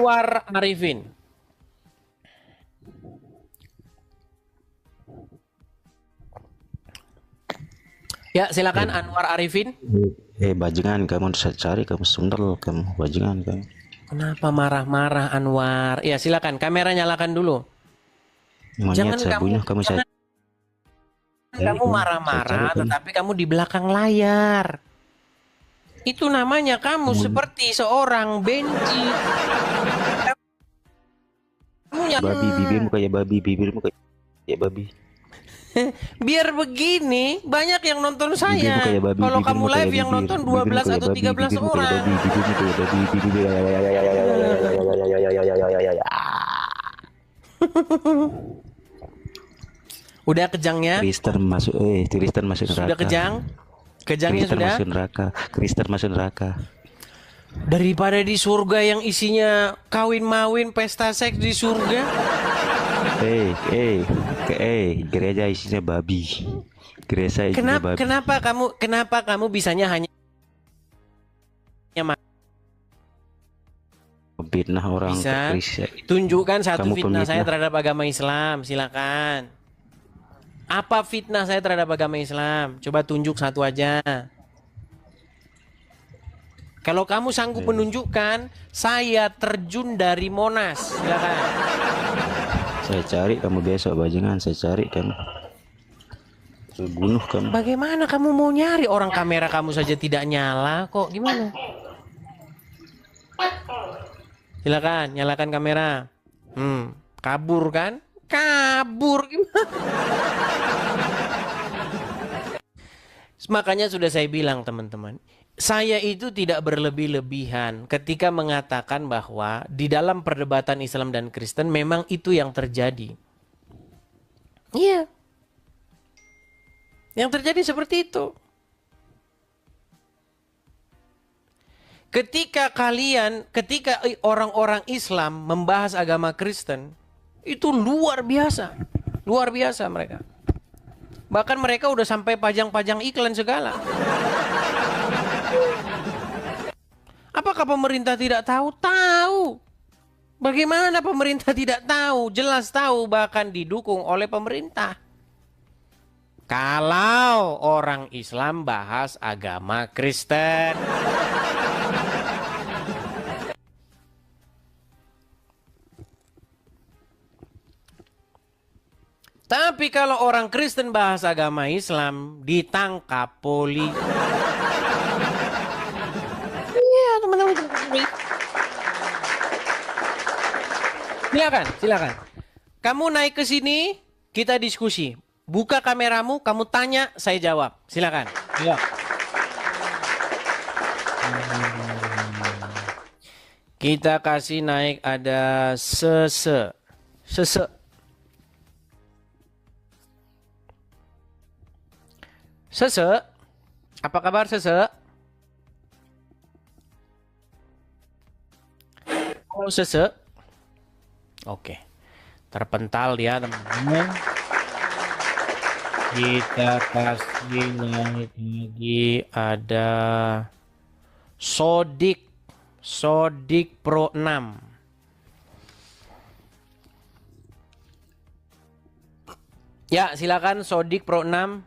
Anwar Arifin. Ya, silakan Anwar Arifin. Bajingan kamu, saya cari kamu sundel kamu, bajingan kamu. Kenapa marah-marah Anwar? Ya, silakan kamera nyalakan dulu. Jangan saya bunuh kamu, jangan kamu marah-marah, tetapi kamu di belakang layar. Itu namanya kamu seperti seorang benci. Babi, bibirmu kayak babi, bibirmu kayak babi. Biar begini, banyak yang nonton saya. Kalau kamu live yang nonton 12 atau 13 orang. Udah kejangnya? Kristen masuk neraka. Sudah kejang? Kejangnya sudah? Kristen masuk neraka. Daripada di surga yang isinya kawin-mawin, pesta seks di surga. Gereja isinya babi. Gereja isinya babi. Kenapa kamu bisanya hanya fitnah orang Kristen? Tunjukkan satu fitnah saya terhadap agama Islam, silakan. Apa fitnah saya terhadap agama Islam? Coba tunjuk satu aja. Kalau kamu sanggup menunjukkan, saya terjun dari Monas, silakan. Saya cari kamu besok, bajingan. Saya cari kamu. Saya bunuh kamu. Bagaimana kamu mau nyari, orang kamera kamu saja tidak nyala kok? Gimana? Silakan, nyalakan kamera. Kabur kan? Kabur gimana? Makanya sudah saya bilang teman-teman, saya itu tidak berlebih-lebihan ketika mengatakan bahwa di dalam perdebatan Islam dan Kristen memang itu yang terjadi. Iya. Yang terjadi seperti itu. Ketika orang-orang Islam membahas agama Kristen, itu luar biasa. Luar biasa mereka. Bahkan mereka udah sampai pajang-pajang iklan segala. Apakah pemerintah tidak tahu? Tahu. Bagaimana pemerintah tidak tahu? Jelas tahu, bahkan didukung oleh pemerintah. Kalau orang Islam bahas agama Kristen. Tapi kalau orang Kristen bahas agama Islam, ditangkap polisi. Iya, teman-teman. Silakan. Kamu naik ke sini, kita diskusi. Buka kameramu, kamu tanya, saya jawab. Silakan. Ya. Kita kasih naik ada Sese. Sese, apa kabar Sese? Halo Sese. Oke, terpental dia teman-teman. Kita kasih lagi ada Sodik Pro 6. Ya, silakan Sodik Pro 6.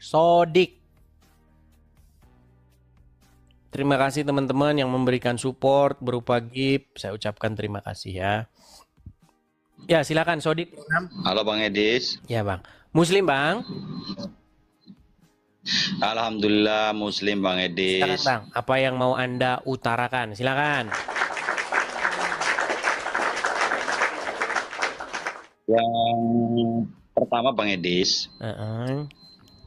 Sodik. Terima kasih teman-teman yang memberikan support berupa gift. Saya ucapkan terima kasih ya. Ya, silakan Sodik. Halo Bang Edis. Ya, Bang. Muslim, Bang? Alhamdulillah Muslim, Bang Edis. Silakan, Bang. Apa yang mau Anda utarakan? Silakan. Yang pertama Bang Edis.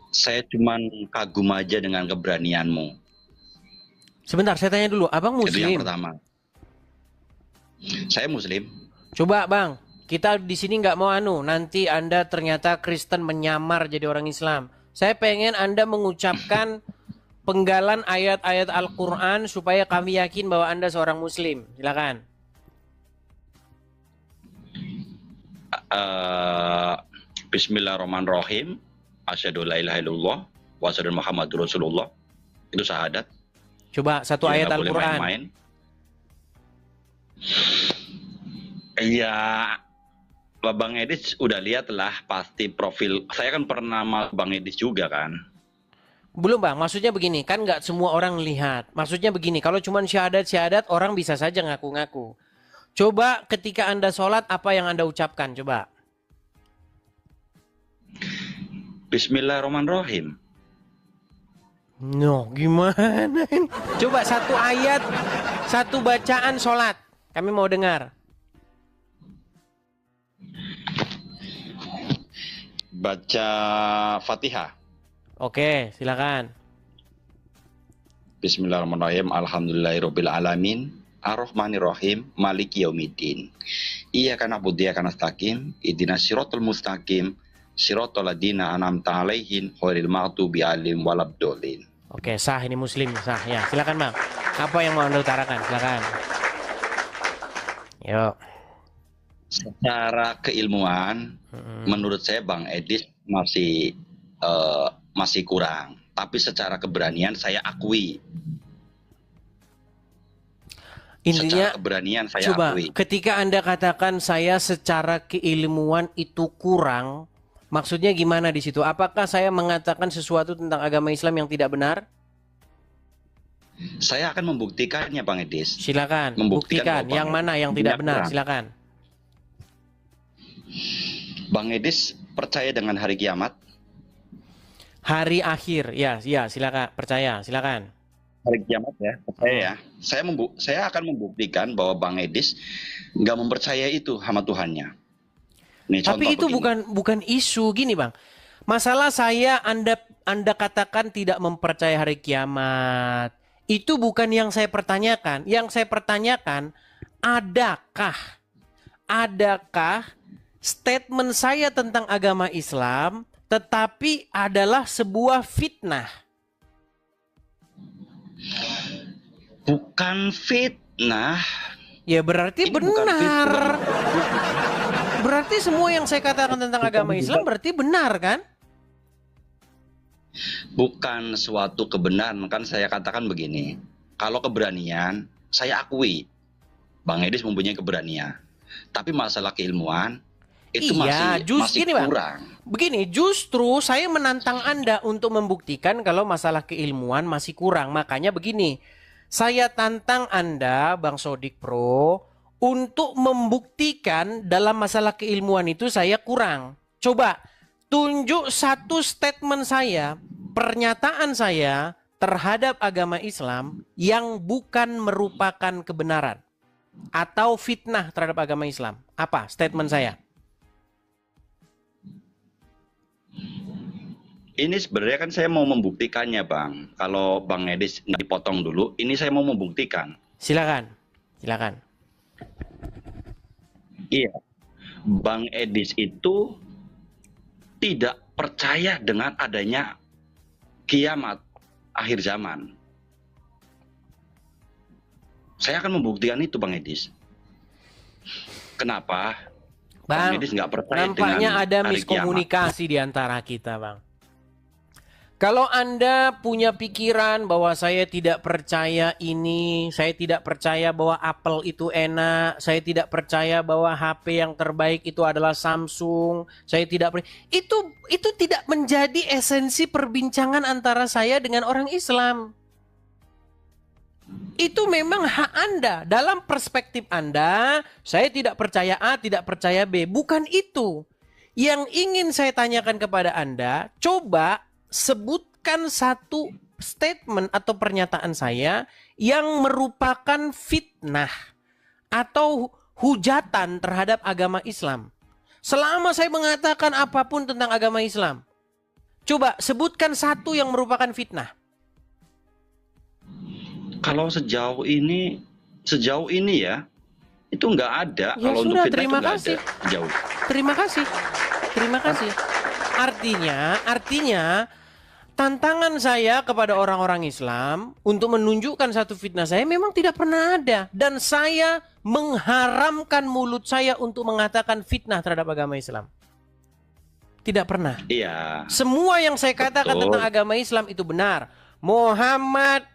Saya cuman kagum aja dengan keberanianmu. Sebentar, saya tanya dulu. Abang Muslim? Itu yang pertama. Saya Muslim. Coba Bang, kita di sini nggak mau nanti Anda ternyata Kristen menyamar jadi orang Islam. Saya pengen Anda mengucapkan penggalan ayat-ayat Al-Quran supaya kami yakin bahwa Anda seorang Muslim. Silakan. Bismillahirrahmanirrahim. Asyhadu la ilaha illallah wa asyhadu Muhammadur Rasulullah. Itu syahadat. Coba satu Ya, ayat nggak boleh Al-Quran. main-main. Iya, Bang Edis udah lihat lah pasti profil. Saya kan pernah sama Bang Edis juga kan. Belum bang, maksudnya begini, kan nggak semua orang lihat. Maksudnya begini, kalau cuma syahadat-syahadat orang bisa saja ngaku-ngaku. Coba ketika Anda sholat, apa yang Anda ucapkan? Coba. Bismillahirrahmanirrahim. No, gimana ini? Coba satu ayat, satu bacaan sholat. Kami mau dengar. Baca Fatihah. Oke, silakan. Bismillahirrahmanirrahim. Alhamdulillahirabbil alamin. Ar-Rahmanirrahim. Maliki yaumiddin. Iyyaka na'budu wa iyyaka nasta'in. Ihdinas siratal mustaqim. Siratal ladzina an'amta 'alaihim ghairil maghdubi 'alaihim waladdallin. Oke, sah ini Muslim, sah ya. Silakan bang. Apa yang mau Anda utarakan? Silakan. Yuk. Secara keilmuan, menurut saya Bang Edis masih kurang. Tapi secara keberanian saya akui. Intinya, Secara keberanian saya coba akui. ketika Anda katakan saya secara keilmuan itu kurang, maksudnya gimana di situ? Apakah saya mengatakan sesuatu tentang agama Islam yang tidak benar? Saya akan membuktikannya Bang Edis. Silakan, Membuktikan buktikan bahwa yang Bang mana yang Edis tidak punya benar. kurang. Silakan. Bang Edis percaya dengan hari kiamat? Hari akhir, ya, silakan. Percaya, silakan. Hari kiamat ya, percaya ya. Saya akan membuktikan bahwa Bang Edis nggak mempercayai itu sama Tuhannya. Nih, Tapi itu begini. bukan isu gini bang. Masalah Anda katakan tidak mempercayai hari kiamat. Itu bukan yang saya pertanyakan. Yang saya pertanyakan, adakah statement saya tentang agama Islam tetapi adalah sebuah fitnah? Bukan fitnah. Ya berarti Ini bukan benar. fitnah. Berarti semua yang saya katakan tentang agama Islam berarti benar kan? Bukan suatu kebenaran. Kan saya katakan begini. Kalau keberanian, saya akui. Bang Edis mempunyai keberanian. Tapi masalah keilmuan, itu masih gini, Bang. kurang. Begini, justru saya menantang Anda untuk membuktikan kalau masalah keilmuan masih kurang. Makanya begini, saya tantang Anda, Bang Sodik Pro, untuk membuktikan dalam masalah keilmuan itu saya kurang. Coba, tunjuk satu statement saya, pernyataan saya terhadap agama Islam yang bukan merupakan kebenaran atau fitnah terhadap agama Islam. Apa statement saya? Ini sebenarnya kan saya mau membuktikannya, Bang. Kalau Bang Edis nggak dipotong dulu, ini saya mau membuktikan. Silakan. Iya, Bang Edis itu tidak percaya dengan adanya kiamat akhir zaman. Saya akan membuktikan itu, Bang Edis. Kenapa? Bang Edis nggak percaya nampaknya dengan ada hari miskomunikasi di antara kita, Bang. Kalau Anda punya pikiran bahwa saya tidak percaya ini, saya tidak percaya bahwa Apple itu enak, saya tidak percaya bahwa HP yang terbaik itu adalah Samsung, saya tidak itu tidak menjadi esensi perbincangan antara saya dengan orang Islam. Itu memang hak Anda. Dalam perspektif Anda, saya tidak percaya A, tidak percaya B. Bukan itu. Yang ingin saya tanyakan kepada Anda, coba sebutkan satu statement atau pernyataan saya yang merupakan fitnah atau hujatan terhadap agama Islam. Selama saya mengatakan apapun tentang agama Islam, coba sebutkan satu yang merupakan fitnah. Kalau sejauh ini ya, itu nggak ada. Ya kalau sudah, untuk fitnah terima itu nggak kasih. ada. Jauh. Terima kasih. Artinya tantangan saya kepada orang-orang Islam untuk menunjukkan satu fitnah saya memang tidak pernah ada. Dan saya mengharamkan mulut saya untuk mengatakan fitnah terhadap agama Islam. Tidak pernah. Iya. Semua yang saya katakan tentang agama Islam itu benar. Muhammad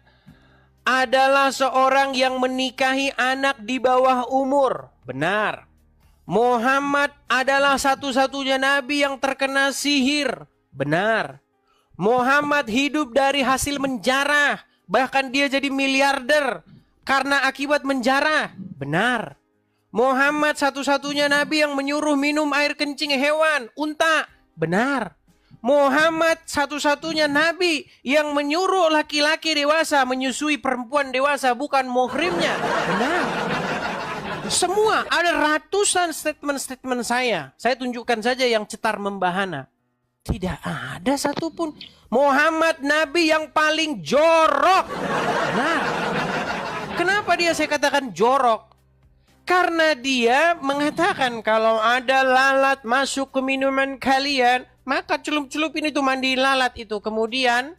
adalah seorang yang menikahi anak di bawah umur. Benar. Muhammad adalah satu-satunya nabi yang terkena sihir. Benar. Muhammad hidup dari hasil menjarah. Bahkan dia jadi miliarder karena akibat menjarah. Benar. Muhammad satu-satunya nabi yang menyuruh minum air kencing hewan, unta. Benar. Muhammad satu-satunya nabi yang menyuruh laki-laki dewasa menyusui perempuan dewasa, bukan muhrimnya. Benar. Semua, ada ratusan statement-statement saya. Saya tunjukkan saja yang cetar membahana. Tidak ada satupun. Muhammad nabi yang paling jorok. Nah, kenapa dia saya katakan jorok? Karena dia mengatakan kalau ada lalat masuk ke minuman kalian, maka celup-celupin itu, mandi lalat itu. Kemudian,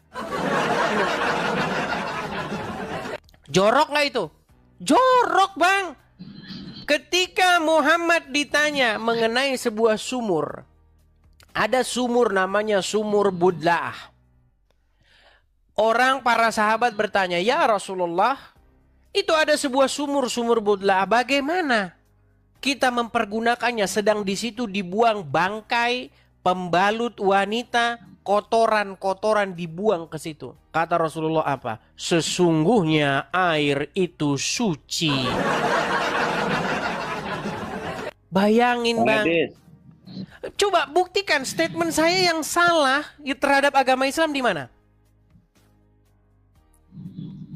jorok nggak itu? Jorok, Bang. Ketika Muhammad ditanya mengenai sebuah sumur, ada sumur namanya sumur Budla'ah. Orang, para sahabat bertanya, ya Rasulullah, itu ada sebuah sumur Budla'ah, bagaimana kita mempergunakannya, sedang di situ dibuang bangkai, pembalut wanita, kotoran-kotoran dibuang ke situ. Kata Rasulullah apa? Sesungguhnya air itu suci. Bayangin, Bang. Coba buktikan statement saya yang salah terhadap agama Islam di mana?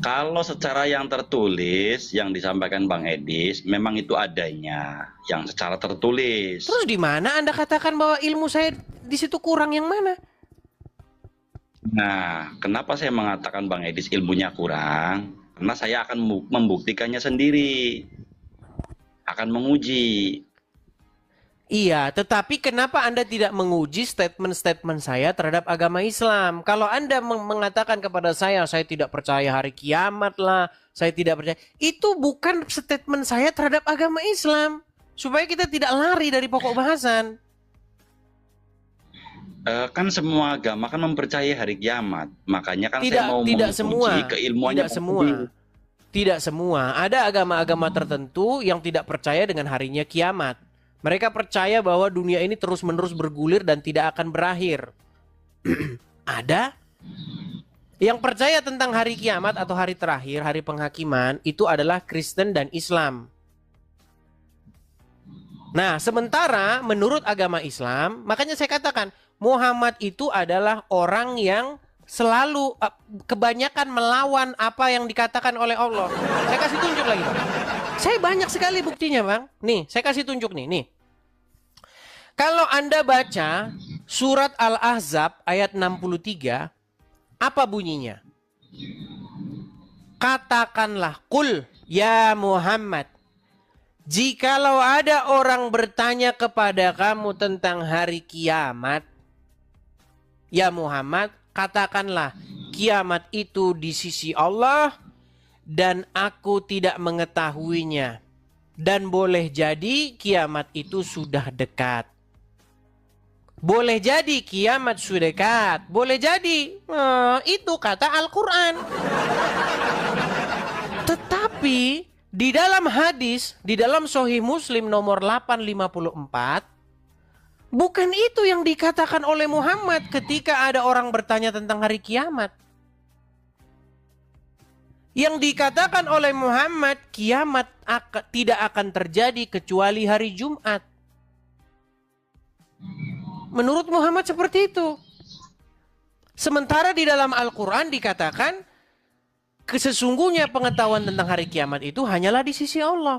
Kalau secara yang tertulis yang disampaikan Bang Edis, memang itu adanya yang secara tertulis. Terus di mana Anda katakan bahwa ilmu saya di situ kurang, yang mana? Nah, kenapa saya mengatakan Bang Edis ilmunya kurang? Karena saya akan membuktikannya sendiri. Akan menguji. Iya, tetapi kenapa Anda tidak menguji statement-statement saya terhadap agama Islam? Kalau Anda mengatakan kepada saya tidak percaya hari kiamat lah, saya tidak percaya. Itu bukan statement saya terhadap agama Islam. Supaya kita tidak lari dari pokok bahasan. Kan semua agama kan mempercayai hari kiamat. Makanya kan Tidak, saya mau tidak menguji semua. keilmuannya. Tidak semua. Tidak semua. Ada agama-agama tertentu yang tidak percaya dengan harinya kiamat. Mereka percaya bahwa dunia ini terus-menerus bergulir dan tidak akan berakhir. Ada yang percaya tentang hari kiamat atau hari terakhir, hari penghakiman, itu adalah Kristen dan Islam. Nah, sementara menurut agama Islam, makanya saya katakan Muhammad itu adalah orang yang selalu kebanyakan melawan apa yang dikatakan oleh Allah. Saya kasih tunjuk lagi, Bang. Saya banyak sekali buktinya, Bang. Nih, saya kasih tunjuk nih. Kalau Anda baca surat Al-Ahzab ayat 63, apa bunyinya? Katakanlah, Qul ya Muhammad, jikalau ada orang bertanya kepada kamu tentang hari kiamat, ya Muhammad, katakanlah, kiamat itu di sisi Allah dan aku tidak mengetahuinya. Dan boleh jadi kiamat itu sudah dekat. Boleh jadi kiamat sudah dekat. Boleh jadi. Itu kata Al-Quran. Tetapi di dalam hadis, di dalam Sahih Muslim nomor 854, bukan itu yang dikatakan oleh Muhammad ketika ada orang bertanya tentang hari kiamat. Yang dikatakan oleh Muhammad, kiamat tidak akan terjadi kecuali hari Jumat. Menurut Muhammad seperti itu. Sementara di dalam Al-Quran dikatakan, sesungguhnya pengetahuan tentang hari kiamat itu hanyalah di sisi Allah.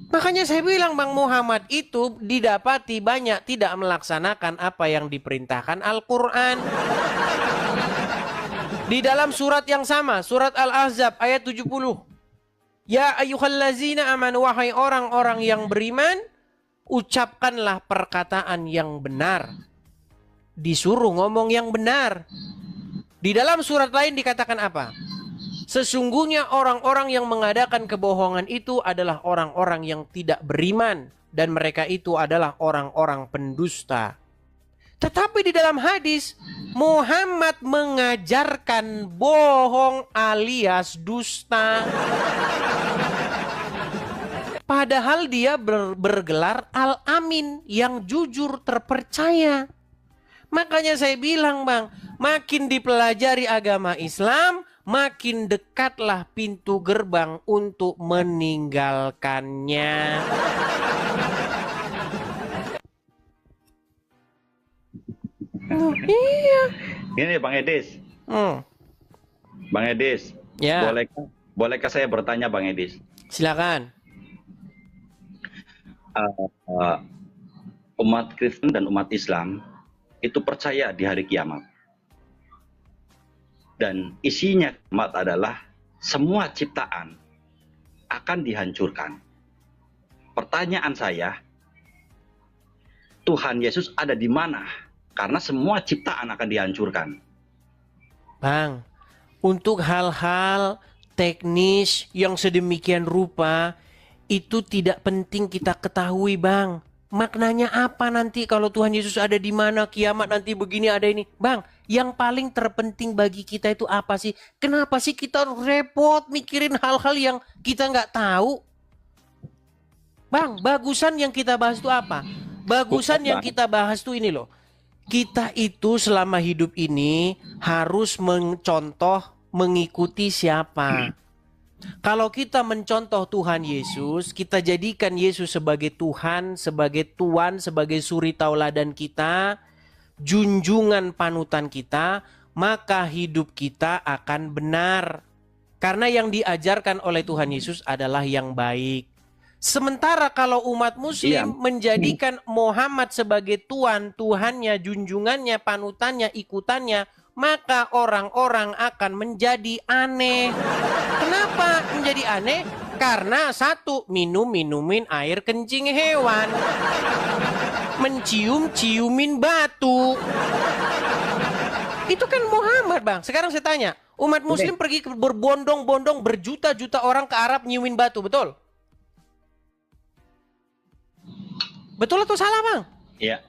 Makanya saya bilang Bang, Muhammad itu didapati banyak tidak melaksanakan apa yang diperintahkan Al-Quran. Di dalam surat yang sama, surat Al-Ahzab ayat 70. Ya ayyuhallazina amanu, wahai orang-orang yang beriman, ucapkanlah perkataan yang benar. Disuruh ngomong yang benar. Di dalam surat lain dikatakan apa? Sesungguhnya orang-orang yang mengadakan kebohongan itu adalah orang-orang yang tidak beriman. Dan mereka itu adalah orang-orang pendusta. Tetapi di dalam hadis, Muhammad mengajarkan bohong alias dusta. Padahal dia bergelar Al-Amin, yang jujur, terpercaya. Makanya saya bilang, Bang, makin dipelajari agama Islam, makin dekatlah pintu gerbang untuk meninggalkannya. Oh, iya. Ini Bang Edis. Bang Edis, Ya. bolehkah saya bertanya Bang Edis? Silakan. Umat Kristen dan umat Islam itu percaya di hari kiamat. Dan isinya kiamat adalah semua ciptaan akan dihancurkan. Pertanyaan saya, Tuhan Yesus ada di mana? Karena semua ciptaan akan dihancurkan. Bang, untuk hal-hal teknis yang sedemikian rupa, itu tidak penting kita ketahui, Bang. Maknanya apa nanti kalau Tuhan Yesus ada di mana, kiamat nanti begini, ada ini. Bang, yang paling terpenting bagi kita itu apa sih? Kenapa sih kita repot mikirin hal-hal yang kita nggak tahu? Bang, bagusan yang kita bahas itu apa? Bagusan yang kita bahas itu ini loh. Kita itu selama hidup ini harus mencontoh, mengikuti siapa? Kalau kita mencontoh Tuhan Yesus, kita jadikan Yesus sebagai Tuhan, sebagai Tuan, sebagai suri tauladan kita, junjungan panutan kita, maka hidup kita akan benar. Karena yang diajarkan oleh Tuhan Yesus adalah yang baik. Sementara kalau umat muslim menjadikan Muhammad sebagai Tuhan, Tuhannya, junjungannya, panutannya, ikutannya, maka orang-orang akan menjadi aneh. Kenapa menjadi aneh? Karena satu, minumin air kencing hewan, menciumin batu. Itu kan Muhammad, Bang. Sekarang saya tanya, umat muslim pergi berbondong-bondong, berjuta-juta orang ke Arab nyiumin batu, betul? Betul atau salah, Bang? Iya.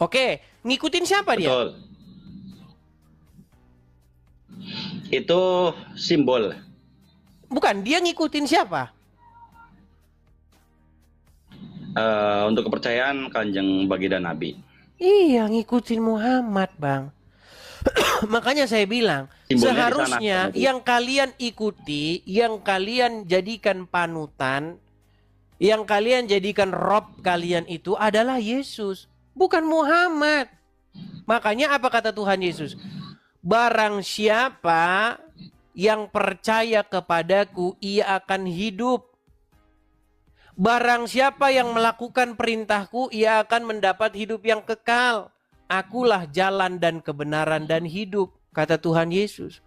Oke, ngikutin siapa dia? Betul. Itu simbol. Bukan, dia ngikutin siapa? Untuk kepercayaan Kanjeng Baginda Nabi. Iya, ngikutin Muhammad, Bang. Makanya saya bilang, Simbolnya seharusnya di sana. yang kalian ikuti, yang kalian jadikan panutan, yang kalian jadikan Rob kalian itu adalah Yesus, bukan Muhammad. Makanya apa kata Tuhan Yesus? Barang siapa yang percaya kepadaku, ia akan hidup. Barang siapa yang melakukan perintahku, ia akan mendapat hidup yang kekal. Akulah jalan dan kebenaran dan hidup, kata Tuhan Yesus.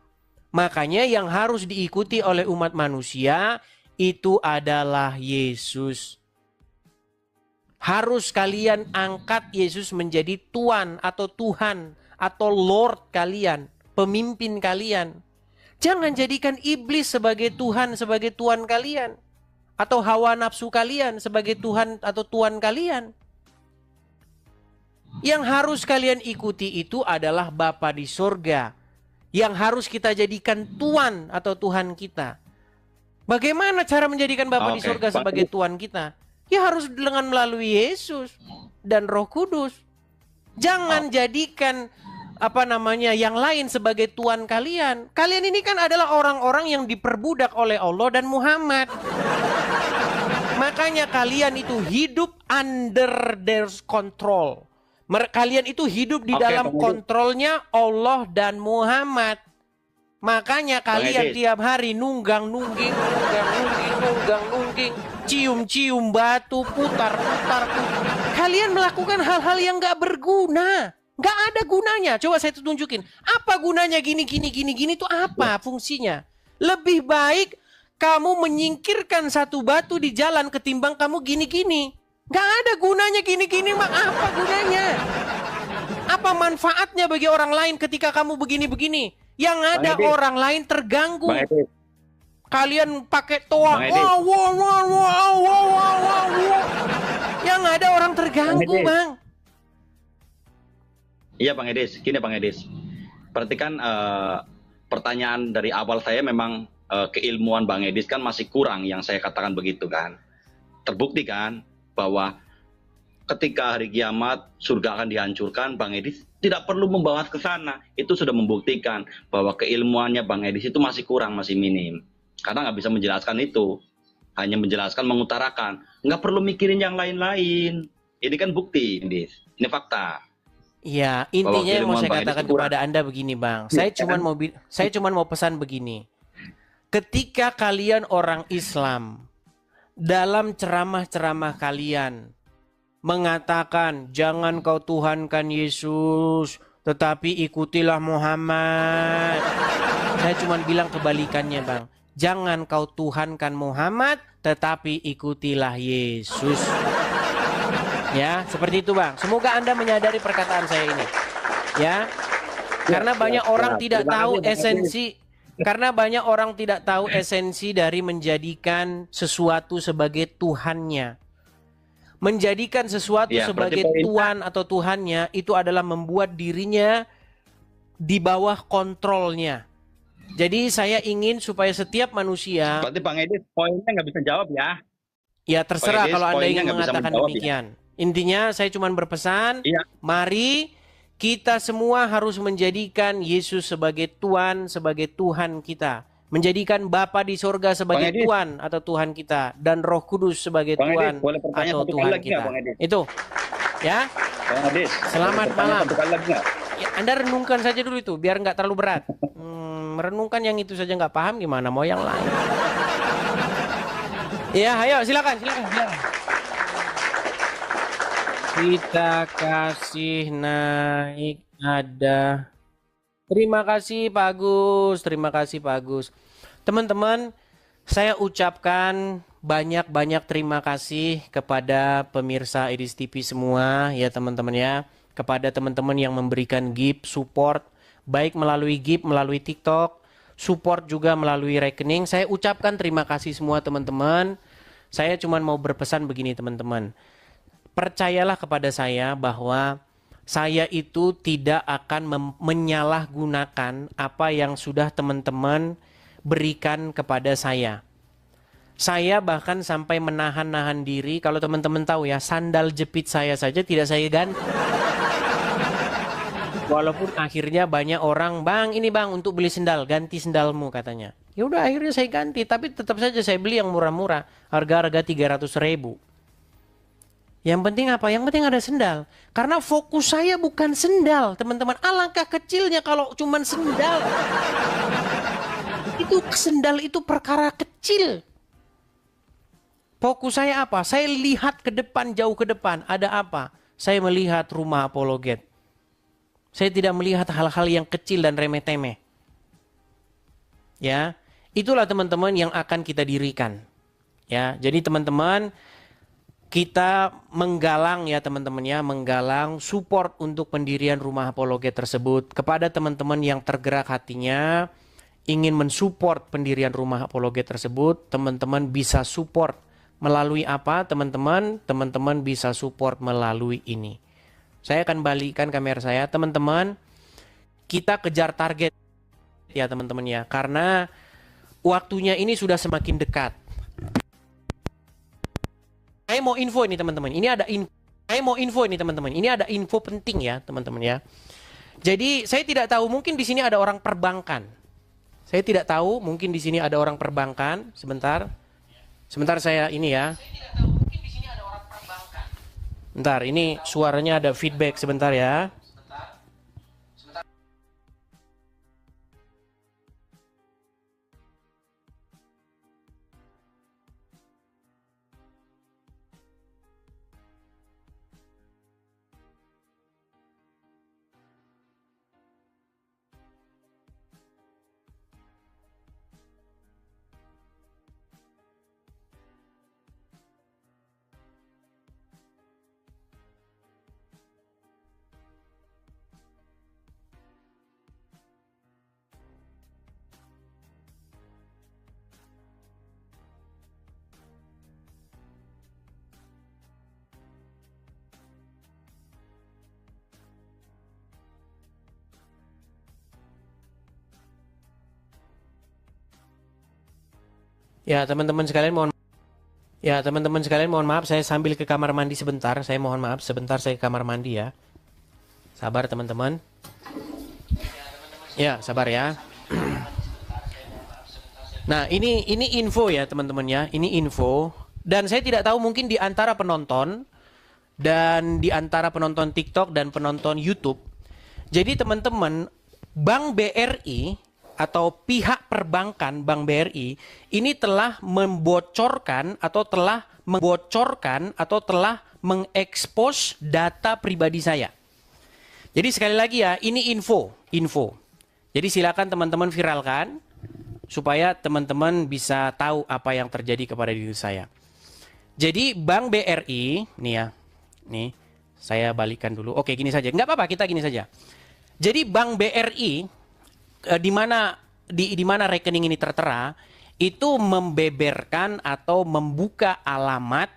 Makanya yang harus diikuti oleh umat manusia itu adalah Yesus. Harus kalian angkat Yesus menjadi Tuan atau Tuhan atau Lord kalian, pemimpin kalian. Jangan jadikan iblis sebagai Tuhan, sebagai Tuan kalian. Atau hawa nafsu kalian sebagai Tuhan atau Tuan kalian. Yang harus kalian ikuti itu adalah Bapa di surga. Yang harus kita jadikan Tuan atau Tuhan kita. Bagaimana cara menjadikan Bapa di surga sebagai Tuhan kita? Ya harus dengan melalui Yesus dan Roh Kudus. Jangan jadikan yang lain sebagai Tuhan kalian. Kalian ini kan adalah orang-orang yang diperbudak oleh Allah dan Muhammad. Makanya kalian itu hidup under their control. Kalian itu hidup di dalam kontrolnya Allah dan Muhammad. Makanya kalian tiap hari nunggang-nungging, cium-cium batu, putar. Kalian melakukan hal-hal yang gak berguna. Gak ada gunanya. Coba saya tunjukin. Apa gunanya gini itu apa fungsinya? Lebih baik kamu menyingkirkan satu batu di jalan ketimbang kamu gini-gini. Gak ada gunanya gini-gini, mak. Apa gunanya? Apa manfaatnya bagi orang lain ketika kamu begini-begini? Yang ada orang lain terganggu. Kalian pakai toa. Wow. Yang ada orang terganggu, Bang. Iya Bang Edis, gini Bang Edis. Perhatikan pertanyaan dari awal saya memang keilmuan Bang Edis kan masih kurang yang saya katakan begitu kan. Terbukti kan bahwa ketika hari kiamat surga akan dihancurkan, Bang Edis tidak perlu membahas ke sana. Itu sudah membuktikan bahwa keilmuannya Bang Edis itu masih kurang, masih minim. Karena nggak bisa menjelaskan itu. Hanya menjelaskan, mengutarakan. Nggak perlu mikirin yang lain-lain. Ini kan bukti, Edis. Ini fakta. Iya, Bahwa intinya yang mau keilmuan saya Bang Edis katakan itu kurang. kepada Anda begini, Bang. Ya kan? Saya cuman mau pesan begini. Ketika kalian orang Islam dalam ceramah-ceramah kalian mengatakan jangan kau tuhankan Yesus, tetapi ikutilah Muhammad. Saya cuman bilang kebalikannya, Bang. Jangan kau tuhankan Muhammad, tetapi ikutilah Yesus. Ya, seperti itu, Bang. Semoga Anda menyadari perkataan saya ini. Ya. Karena banyak orang tidak Terima tahu kasih, Bang Edis. esensi dari menjadikan sesuatu sebagai Tuhannya. Menjadikan sesuatu Ya, berarti sebagai poinnya Tuhan atau Tuhannya itu adalah membuat dirinya di bawah kontrolnya. Jadi saya ingin supaya setiap manusia, berarti Bang Edis poinnya nggak bisa jawab ya. ya Bang terserah Edis kalau Anda poinnya ingin nggak bisa mengatakan menjawab ya. demikian. Intinya saya cuma berpesan, Iya. mari kita semua harus menjadikan Yesus sebagai Tuhan, sebagai Tuhan kita. Menjadikan Bapa di sorga sebagai Bang Edis. Tuhan atau Tuhan kita. Dan Roh Kudus sebagai Bang Tuhan Edis, boleh pertanyaan atau satu kali Tuhan lagi nggak kita. Bang Edis? Itu. Ya. Bang Edis. Selamat boleh pertanyaan malam. Satu kali lagi nggak? Ya, Anda renungkan saja dulu itu, biar nggak terlalu berat. Merenungkan yang itu saja nggak paham, gimana mau yang lain? Ya, ayo silakan. Kita kasih naik ada. Terima kasih Pak Agus. Teman-teman, saya ucapkan banyak-banyak terima kasih kepada pemirsa Edis TV semua ya teman-teman ya. Kepada teman-teman yang memberikan gift support baik melalui gift, melalui TikTok, support juga melalui rekening. Saya ucapkan terima kasih semua teman-teman. Saya cuma mau berpesan begini teman-teman. Percayalah kepada saya bahwa saya itu tidak akan menyalahgunakan apa yang sudah teman-teman berikan kepada saya. Saya bahkan sampai menahan-nahan diri, kalau teman-teman tahu ya, sandal jepit saya saja tidak saya ganti. Walaupun akhirnya banyak orang, "Bang, ini Bang untuk beli sendal, ganti sendalmu," katanya. Ya udah akhirnya saya ganti, tapi tetap saja saya beli yang murah-murah, harga-harga 300.000. Yang penting apa? Yang penting ada sendal. Karena fokus saya bukan sendal, teman-teman. Alangkah kecilnya kalau cuman sendal. Itu sendal itu perkara kecil. Fokus saya apa? Saya lihat ke depan, jauh ke depan. Ada apa? Saya melihat rumah apologet. Saya tidak melihat hal-hal yang kecil dan remeh-temeh. Ya, itulah teman-teman yang akan kita dirikan. Ya, jadi teman-teman, kita menggalang ya teman-teman ya, menggalang support untuk pendirian rumah apologet tersebut. Kepada teman-teman yang tergerak hatinya ingin mensupport pendirian rumah apologet tersebut, teman-teman bisa support melalui apa teman-teman? Teman-teman bisa support melalui ini. Saya akan balikkan kamera saya, teman-teman. Kita kejar target ya teman-teman ya, karena waktunya ini sudah semakin dekat. Saya mau info ini teman-teman. Ini ada info penting ya teman-teman ya. Jadi saya tidak tahu, mungkin di sini ada orang perbankan. Sebentar saya ini ya. Bentar, ini suaranya ada feedback sebentar ya. Ya, teman-teman sekalian mohon maaf, saya sambil ke kamar mandi sebentar. Saya mohon maaf, sebentar saya ke kamar mandi ya. Sabar teman-teman. Ya, sabar ya. Nah, ini info ya teman-teman ya. Ini info. Dan saya tidak tahu mungkin di antara penonton dan di antara penonton TikTok dan penonton YouTube. Jadi teman-teman, Bank BRI atau pihak perbankan Bank BRI ini telah membocorkan atau telah mengekspos data pribadi saya. Jadi sekali lagi ya, ini info. Jadi silakan teman-teman viralkan supaya teman-teman bisa tahu apa yang terjadi kepada diri saya. Jadi Bank BRI, nih ya, nih saya balikan dulu. Oke, gini saja, nggak apa-apa, kita gini saja. Jadi Bank BRI di mana rekening ini tertera itu membeberkan atau membuka alamat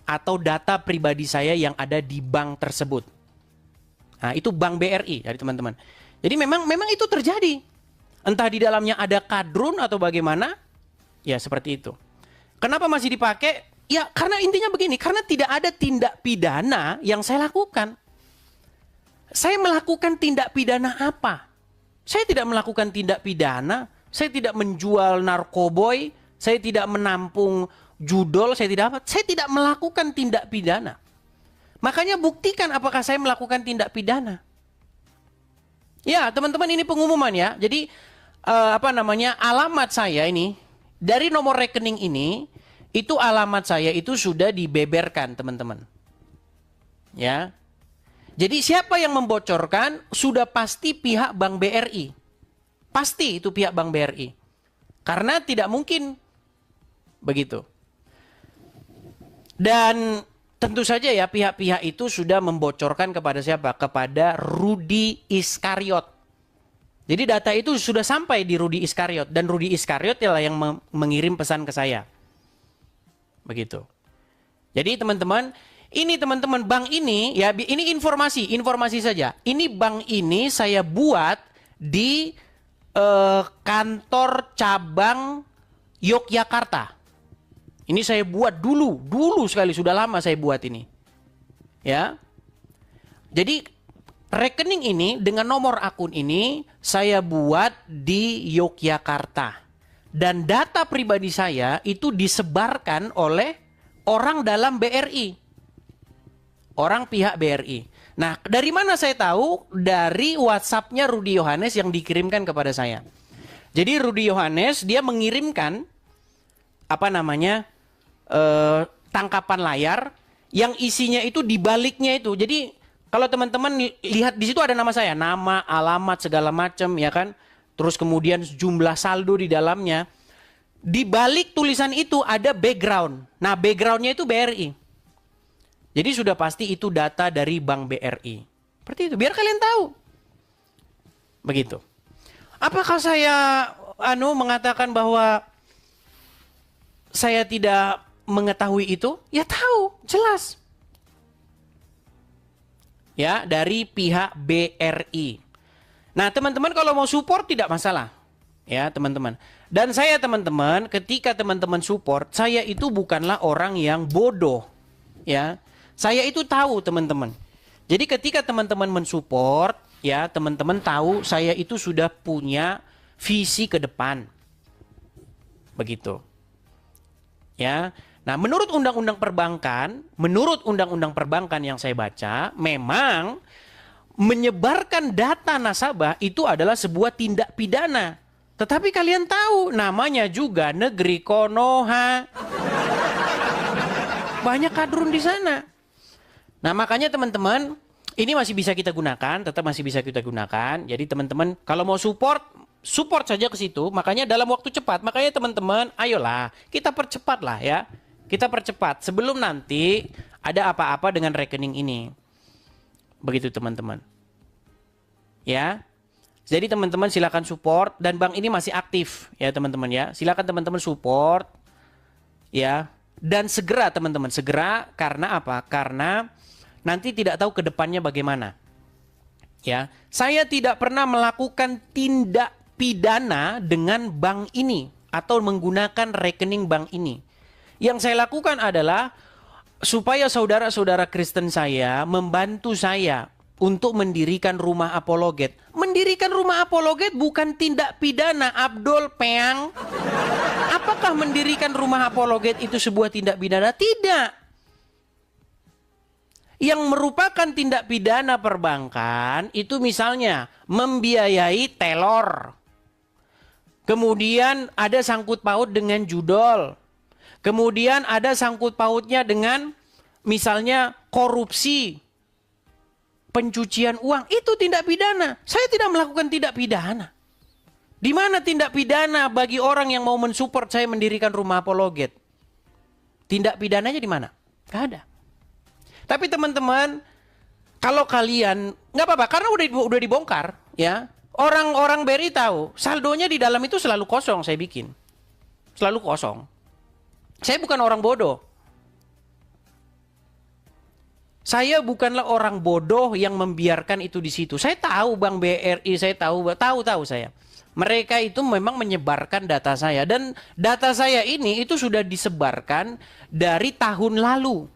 atau data pribadi saya yang ada di bank tersebut. Nah, itu Bank BRI dari teman-teman. Jadi memang itu terjadi. Entah di dalamnya ada kadrun atau bagaimana, ya seperti itu. Kenapa masih dipakai? Ya karena intinya begini, karena tidak ada tindak pidana yang saya lakukan. Saya melakukan tindak pidana apa? Saya tidak melakukan tindak pidana, saya tidak menjual narkoboy, saya tidak menampung judol, saya tidak melakukan tindak pidana. Makanya buktikan apakah saya melakukan tindak pidana. Ya, teman-teman, ini pengumuman ya. Jadi alamat saya ini dari nomor rekening ini itu alamat saya itu sudah dibeberkan, teman-teman. Ya. Jadi siapa yang membocorkan sudah pasti pihak Bank BRI. Pasti itu pihak Bank BRI. Karena tidak mungkin begitu. Dan tentu saja ya pihak-pihak itu sudah membocorkan kepada siapa? Kepada Rudy Iskariot. Jadi data itu sudah sampai di Rudy Iskariot. Dan Rudy Iskariot ialah yang mengirim pesan ke saya. Begitu. Jadi teman-teman, ini teman-teman bank ini ya, ini informasi saja. Ini bank ini saya buat di kantor cabang Yogyakarta. Ini saya buat dulu sekali, sudah lama saya buat ini. Ya. Jadi rekening ini dengan nomor akun ini saya buat di Yogyakarta. Dan data pribadi saya itu disebarkan oleh orang dalam BRI. Orang pihak BRI. Nah, dari mana saya tahu? Dari WhatsApp-nya Rudy Yohanes yang dikirimkan kepada saya. Jadi Rudy Yohanes dia mengirimkan tangkapan layar yang isinya itu di baliknya itu. Jadi kalau teman-teman lihat di situ ada nama saya, nama, alamat segala macam ya kan. Terus kemudian jumlah saldo di dalamnya. Di balik tulisan itu ada background. Nah, backgroundnya itu BRI. Jadi sudah pasti itu data dari Bank BRI. Seperti itu, biar kalian tahu. Begitu. Apakah saya mengatakan bahwa saya tidak mengetahui itu? Ya tahu, jelas. Ya, dari pihak BRI. Nah, teman-teman kalau mau support tidak masalah. Ya, teman-teman. Dan saya teman-teman, ketika teman-teman support, saya itu bukanlah orang yang bodoh. Ya. Saya itu tahu teman-teman. Jadi ketika teman-teman mensupport, ya teman-teman tahu saya itu sudah punya visi ke depan. Begitu. Ya. Nah, menurut undang-undang perbankan yang saya baca, memang menyebarkan data nasabah itu adalah sebuah tindak pidana. Tetapi kalian tahu namanya juga negeri Konoha. Banyak kadrun di sana. Nah, makanya teman-teman, ini masih bisa kita gunakan, tetap masih bisa kita gunakan. Jadi teman-teman, kalau mau support saja ke situ. Makanya dalam waktu cepat, makanya teman-teman, ayolah, kita percepat lah ya. Kita percepat sebelum nanti ada apa-apa dengan rekening ini. Begitu teman-teman. Ya. Jadi teman-teman silakan support dan bank ini masih aktif ya teman-teman ya. Silakan teman-teman support ya. Dan segera teman-teman, segera karena apa? Karena nanti tidak tahu ke depannya bagaimana. Ya, saya tidak pernah melakukan tindak pidana dengan bank ini atau menggunakan rekening bank ini. Yang saya lakukan adalah supaya saudara-saudara Kristen saya membantu saya untuk mendirikan rumah apologet. Mendirikan rumah apologet bukan tindak pidana, Abdul Peang. Apakah mendirikan rumah apologet itu sebuah tindak pidana? Tidak. Yang merupakan tindak pidana perbankan itu misalnya membiayai telor. Kemudian ada sangkut paut dengan judol. Kemudian ada sangkut pautnya dengan misalnya korupsi, pencucian uang. Itu tindak pidana. Saya tidak melakukan tindak pidana. Di mana tindak pidana bagi orang yang mau mensupport saya mendirikan rumah apologet? Tindak pidananya di mana? Gak ada. Tapi teman-teman, kalau kalian nggak apa-apa karena udah dibongkar, ya. Orang-orang BRI tahu saldonya di dalam itu selalu kosong. Saya bikin selalu kosong. Saya bukan orang bodoh. Saya bukanlah orang bodoh yang membiarkan itu di situ. Saya tahu Bank BRI, saya tahu saya. Mereka itu memang menyebarkan data saya dan data saya ini itu sudah disebarkan dari tahun lalu.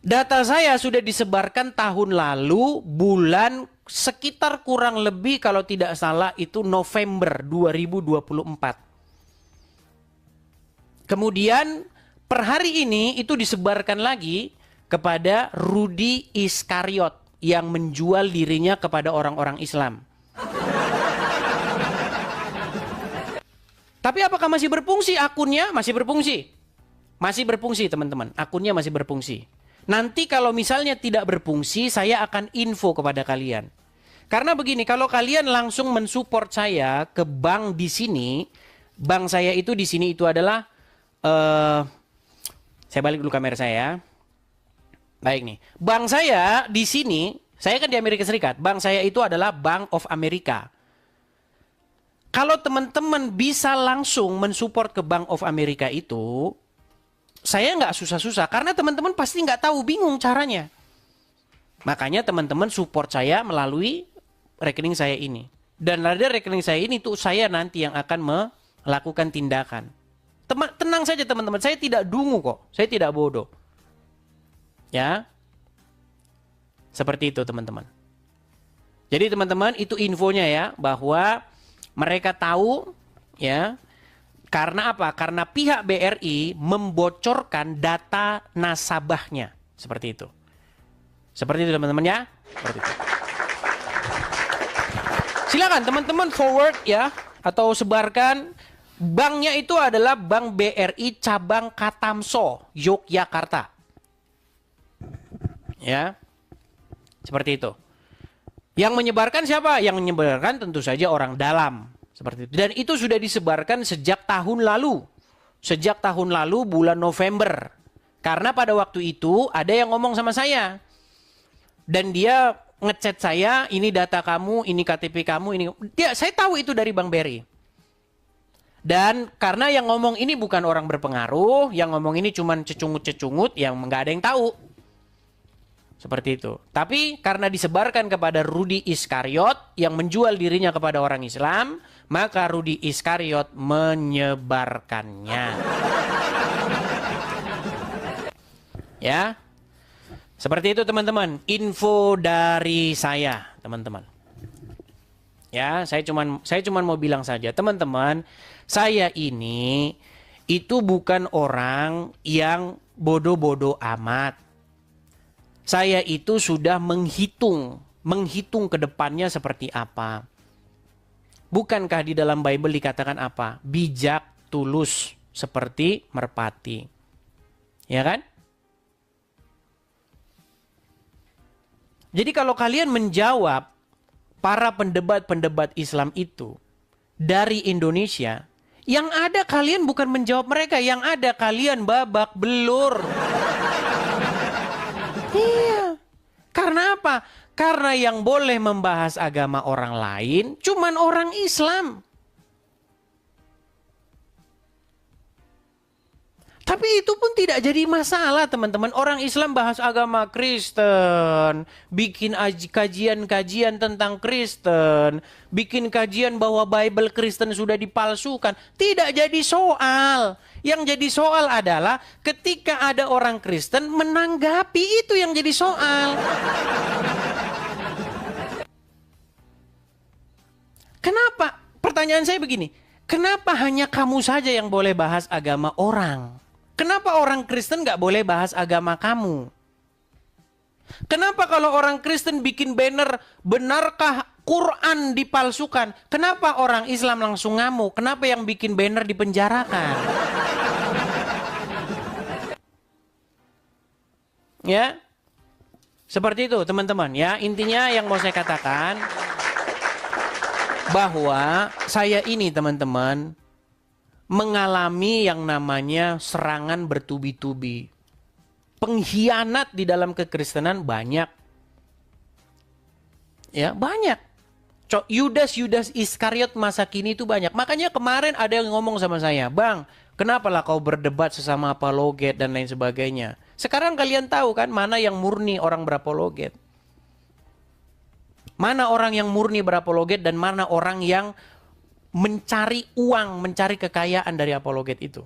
Data saya sudah disebarkan tahun lalu bulan sekitar kurang lebih kalau tidak salah itu November 2024. Kemudian per hari ini itu disebarkan lagi kepada Rudy Iskariot yang menjual dirinya kepada orang-orang Islam. Tapi apakah masih berfungsi akunnya? Masih berfungsi. Masih berfungsi teman-teman. Akunnya masih berfungsi. Nanti kalau misalnya tidak berfungsi, saya akan info kepada kalian. Karena begini, kalau kalian langsung mensupport saya ke bank di sini, bank saya itu di sini itu adalah, saya balik dulu kamera saya ya. Baik nih, bank saya di sini, saya kan di Amerika Serikat, bank saya itu adalah Bank of America. Kalau teman-teman bisa langsung mensupport ke Bank of America itu, saya nggak susah-susah karena teman-teman pasti nggak tahu, bingung caranya. Makanya teman-teman support saya melalui rekening saya ini. Dan dari rekening saya ini tuh saya nanti yang akan melakukan tindakan. Tenang saja teman-teman, saya tidak dungu kok, saya tidak bodoh. Ya, seperti itu teman-teman. Jadi teman-teman itu infonya ya, bahwa mereka tahu ya. Karena apa? Karena pihak BRI membocorkan data nasabahnya. Seperti itu. Seperti itu teman-teman ya. Seperti itu. Silakan teman-teman forward ya. Atau sebarkan. Banknya itu adalah Bank BRI Cabang Katamso, Yogyakarta. Ya. Seperti itu. Yang menyebarkan siapa? Yang menyebarkan tentu saja orang dalam. Seperti itu. Dan itu sudah disebarkan sejak tahun lalu. Sejak tahun lalu bulan November. Karena pada waktu itu ada yang ngomong sama saya. Dan dia ngechat saya, ini data kamu, ini KTP kamu, ini. Saya tahu itu dari Bank BRI. Dan karena yang ngomong ini bukan orang berpengaruh, yang ngomong ini cuman cecungut-cecungut, yang nggak ada yang tahu. Seperti itu. Tapi karena disebarkan kepada Rudy Iskariot yang menjual dirinya kepada orang Islam, maka Rudy Iskariot menyebarkannya. Ya. Seperti itu teman-teman. Info dari saya, teman-teman. Ya, saya cuman mau bilang saja, teman-teman, saya ini itu bukan orang yang bodoh-bodoh amat. Saya itu sudah menghitung ke depannya seperti apa. Bukankah di dalam Bible dikatakan apa? Bijak, tulus, seperti merpati. Ya kan? Jadi kalau kalian menjawab para pendebat-pendebat Islam itu dari Indonesia, yang ada kalian bukan menjawab mereka, yang ada kalian babak belur. Iya. Karena apa? Karena yang boleh membahas agama orang lain cuman orang Islam. Tapi Tapi itu pun tidak jadi masalah, teman-teman. Orang Islam bahas agama Kristen, bikin kajian-kajian tentang Kristen, bikin kajian bahwa Bible Kristen sudah dipalsukan. Tidak jadi soal. Yang jadi soal adalah ketika ada orang Kristen menanggapi, itu yang jadi soal. Kenapa? Pertanyaan saya begini. Kenapa hanya kamu saja yang boleh bahas agama orang? Kenapa orang Kristen nggak boleh bahas agama kamu? Kenapa kalau orang Kristen bikin banner, benarkah Quran dipalsukan? Kenapa orang Islam langsung ngamuk? Kenapa yang bikin banner dipenjarakan? Ya, seperti itu teman-teman ya. Intinya yang mau saya katakan, bahwa saya ini teman-teman mengalami yang namanya serangan bertubi-tubi. Pengkhianat di dalam kekristenan banyak. Ya, banyak. Yudas Iskariot masa kini itu banyak. Makanya kemarin ada yang ngomong sama saya, "Bang, kenapalah kau berdebat sesama apologet dan lain sebagainya?" Sekarang kalian tahu kan mana yang murni orang berapologet. Mana orang yang murni berapologet dan mana orang yang mencari uang, mencari kekayaan dari apologet itu.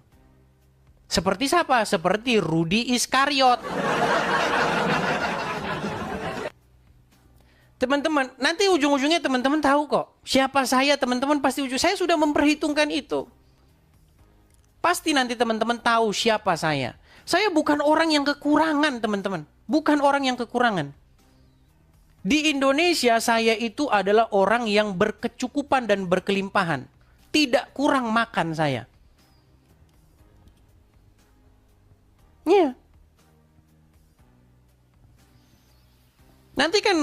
Seperti siapa? Seperti Rudi Iskariot. Teman-teman, nanti ujung-ujungnya teman-teman tahu kok. Siapa saya, teman-teman pasti saya sudah memperhitungkan itu. Pasti nanti teman-teman tahu siapa saya. Saya bukan orang yang kekurangan, teman-teman. Bukan orang yang kekurangan. Di Indonesia saya itu adalah orang yang berkecukupan dan berkelimpahan. Tidak kurang makan saya. Iya. Nanti kan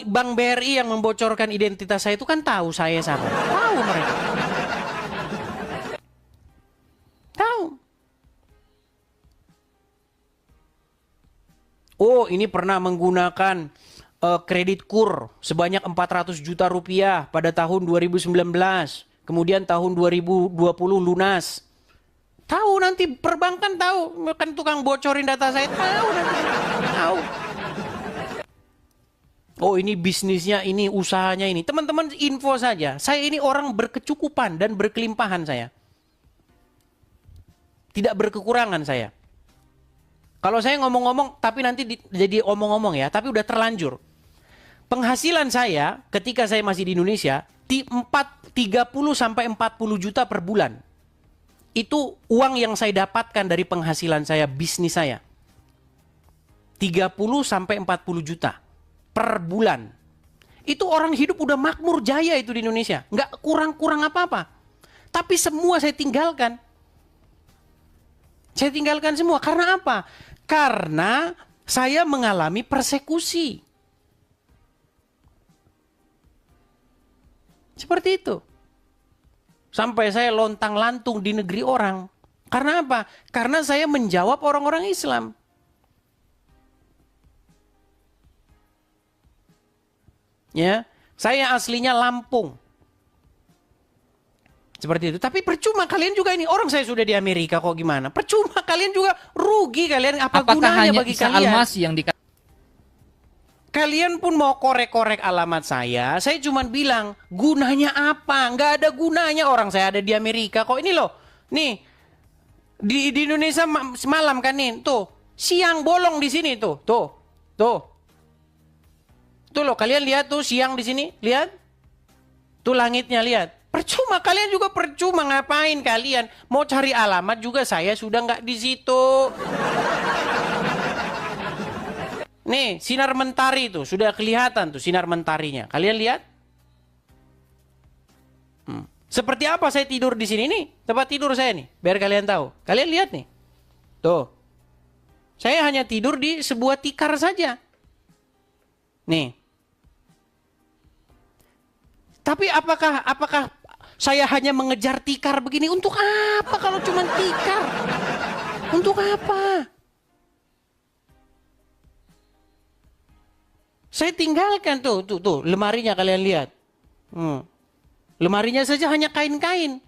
Bank BRI yang membocorkan identitas saya itu kan tahu saya siapa. Tahu mereka. Tahu. Oh, ini pernah menggunakan kredit KUR sebanyak 400 juta rupiah pada tahun 2019. Kemudian tahun 2020 lunas. Tahu nanti perbankan tahu. Kan tukang bocorin data saya. Tahu nanti. Tahu. Oh, ini bisnisnya, ini usahanya ini. Teman-teman info saja. Saya ini orang berkecukupan dan berkelimpahan saya. Tidak berkekurangan saya. Kalau saya ngomong-ngomong, tapi nanti jadi omong-omong ya. Tapi udah terlanjur. Penghasilan saya ketika saya masih di Indonesia 30 sampai 40 juta per bulan. Itu uang yang saya dapatkan dari penghasilan saya, bisnis saya. 30 sampai 40 juta per bulan. Itu orang hidup udah makmur jaya itu di Indonesia. Nggak kurang-kurang apa-apa. Tapi semua saya tinggalkan. Saya tinggalkan semua. Karena apa? Karena saya mengalami persekusi. Seperti itu. Sampai saya lontang-lantung di negeri orang. Karena apa? Karena saya menjawab orang-orang Islam. Ya, saya aslinya Lampung. Seperti itu. Tapi percuma kalian juga ini. Orang saya sudah di Amerika kok gimana? Percuma kalian juga rugi kalian. Apakah gunanya bagi kalian? Almas yang di Kalian pun mau korek-korek alamat saya cuma bilang, gunanya apa? Nggak ada gunanya, orang saya ada di Amerika kok. Ini loh, nih, di Indonesia semalam kan nih, tuh, siang bolong di sini tuh. Tuh loh, kalian lihat tuh siang di sini, lihat. Tuh langitnya, lihat. Percuma, kalian juga percuma, ngapain kalian? Mau cari alamat juga saya sudah nggak di situ. Nih, sinar mentari itu sudah kelihatan tuh sinar mentarinya. Kalian lihat? Seperti apa saya tidur di sini nih? Tempat tidur saya nih, biar kalian tahu. Kalian lihat nih. Tuh. Saya hanya tidur di sebuah tikar saja. Nih. Tapi apakah saya hanya mengejar tikar begini? Untuk apa kalau cuma tikar? Untuk apa? Saya tinggalkan tuh lemarinya kalian lihat. Lemarinya saja hanya kain-kain.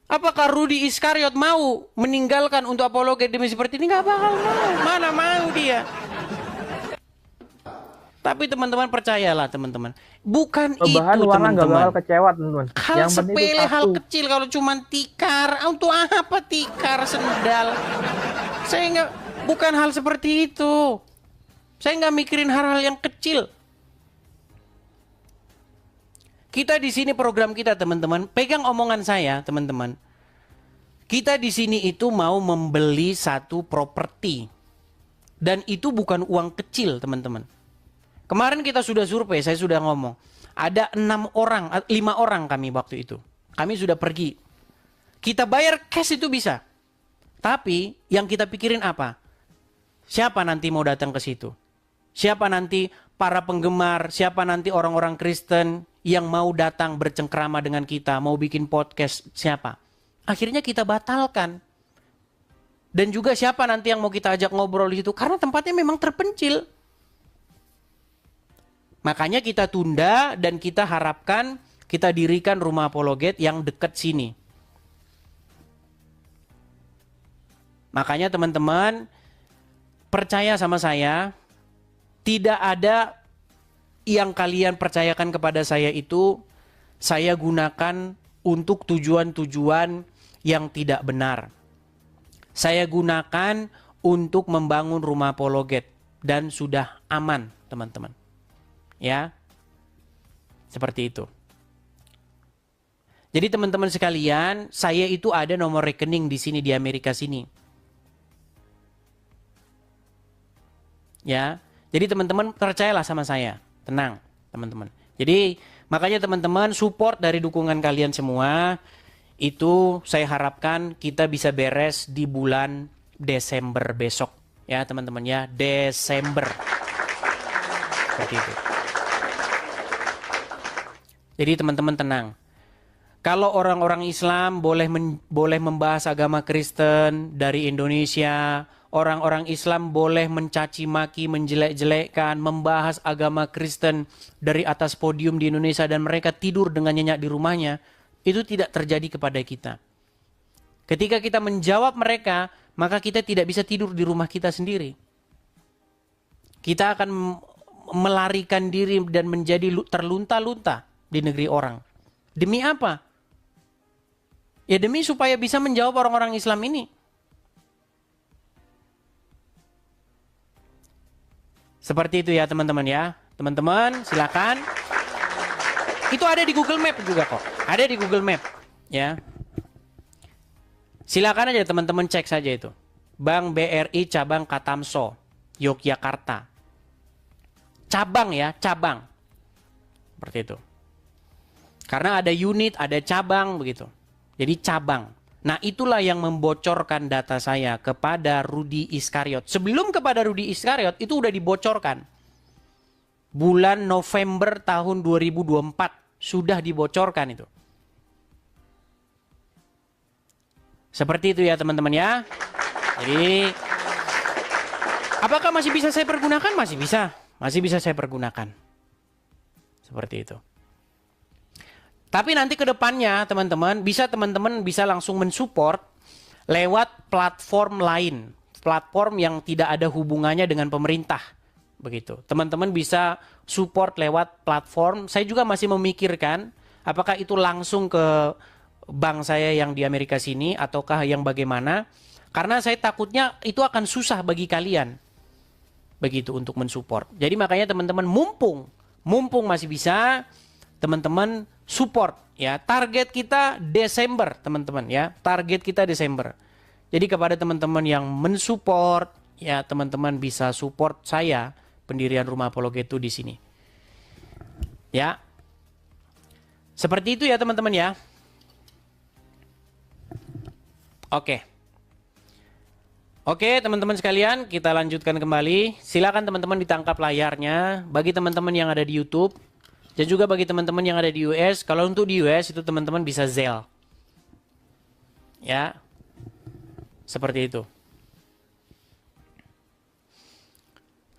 Apakah Rudi Iskariot mau meninggalkan untuk apologet demi seperti ini? Nggak bakal mau. Mana mau dia. Tapi teman-teman percayalah teman-teman. Bukan Perubahan itu warna nggak bakal teman-teman. kecewa teman-teman. Hal Yang penting itu sepele, hal satu. kecil kalau cuma tikar. Untuk apa tikar sendal? Saya nggak, bukan hal seperti itu. Saya nggak mikirin hal-hal yang kecil. Kita di sini program kita teman-teman, pegang omongan saya teman-teman. Kita di sini itu mau membeli satu properti. Dan itu bukan uang kecil teman-teman. Kemarin kita sudah survei, saya sudah ngomong. Ada 5 orang kami waktu itu. Kami sudah pergi. Kita bayar cash itu bisa. Tapi yang kita pikirin apa? Siapa nanti mau datang ke situ? Siapa nanti para penggemar, siapa nanti orang-orang Kristen yang mau datang bercengkrama dengan kita, mau bikin podcast, siapa? Akhirnya kita batalkan. Dan juga siapa nanti yang mau kita ajak ngobrol di situ? Karena tempatnya memang terpencil. Makanya kita tunda dan kita harapkan kita dirikan rumah apologet yang dekat sini. Makanya teman-teman, percaya sama saya, tidak ada yang kalian percayakan kepada saya itu saya gunakan untuk tujuan-tujuan yang tidak benar. Saya gunakan untuk membangun rumah apologet dan sudah aman, teman-teman. Ya. Seperti itu. Jadi teman-teman sekalian, saya itu ada nomor rekening di sini di Amerika sini. Ya. Jadi teman-teman percayalah sama saya. Tenang, teman-teman. Jadi makanya teman-teman support dari dukungan kalian semua. Itu saya harapkan kita bisa beres di bulan Desember besok. Ya teman-teman ya, Desember. Seperti itu. Jadi teman-teman tenang. Kalau orang-orang Islam boleh membahas agama Kristen dari Indonesia, orang-orang Islam boleh mencaci maki, menjelek-jelekkan, membahas agama Kristen dari atas podium di Indonesia dan mereka tidur dengan nyenyak di rumahnya, itu tidak terjadi kepada kita. Ketika kita menjawab mereka, maka kita tidak bisa tidur di rumah kita sendiri. Kita akan melarikan diri dan menjadi terlunta-lunta di negeri orang. Demi apa? Ya demi supaya bisa menjawab orang-orang Islam ini. Seperti itu ya teman-teman ya. Teman-teman silakan. Itu ada di Google Map juga kok. Ada di Google Map ya. Silakan aja teman-teman cek saja itu. Bank BRI cabang Katamso, Yogyakarta. Cabang ya, cabang. Seperti itu. Karena ada unit, ada cabang begitu. Jadi cabang. Nah itulah yang membocorkan data saya kepada Rudi Iskariot. Sebelum kepada Rudi Iskariot itu udah dibocorkan. Bulan November tahun 2024 sudah dibocorkan itu. Seperti itu ya teman-teman ya. Jadi apakah masih bisa saya pergunakan? Masih bisa. Masih bisa saya pergunakan. Seperti itu. Tapi nanti ke depannya teman-teman bisa langsung mensupport lewat platform lain. Platform yang tidak ada hubungannya dengan pemerintah. Begitu. Teman-teman bisa support lewat platform. Saya juga masih memikirkan apakah itu langsung ke bank saya yang di Amerika sini ataukah yang bagaimana. Karena saya takutnya itu akan susah bagi kalian. Begitu untuk mensupport. Jadi makanya teman-teman mumpung masih bisa, teman-teman support ya. Target kita Desember teman-teman ya. Target kita Desember. Jadi kepada teman-teman yang mensupport ya, teman-teman bisa support saya pendirian Rumah Apologet itu di sini. Ya. Seperti itu ya teman-teman ya. Oke. Oke teman-teman sekalian, kita lanjutkan kembali. Silakan teman-teman ditangkap layarnya. Bagi teman-teman yang ada di YouTube dan juga bagi teman-teman yang ada di US, kalau untuk di US itu teman-teman bisa Zelle. Ya. Seperti itu.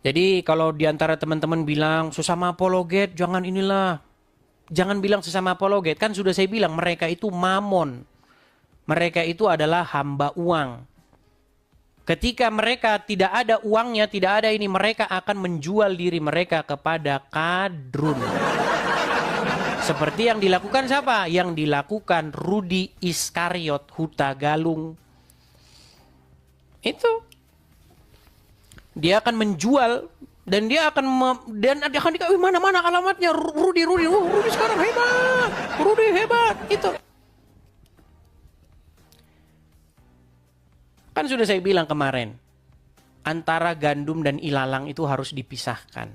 Jadi kalau diantara teman-teman bilang sesama apologet jangan inilah. Jangan bilang sesama apologet. Kan sudah saya bilang mereka itu mamon. Mereka itu adalah hamba uang. Ketika mereka tidak ada uangnya, tidak ada ini, mereka akan menjual diri mereka kepada kadrun. Seperti yang dilakukan siapa? Yang dilakukan Rudi Iskariot Hutagalung. Itu. Dia akan menjual dan dia akan dikatakan, mana alamatnya Rudi sekarang hebat. Rudi hebat. Itu. Kan sudah saya bilang kemarin, antara gandum dan ilalang itu harus dipisahkan.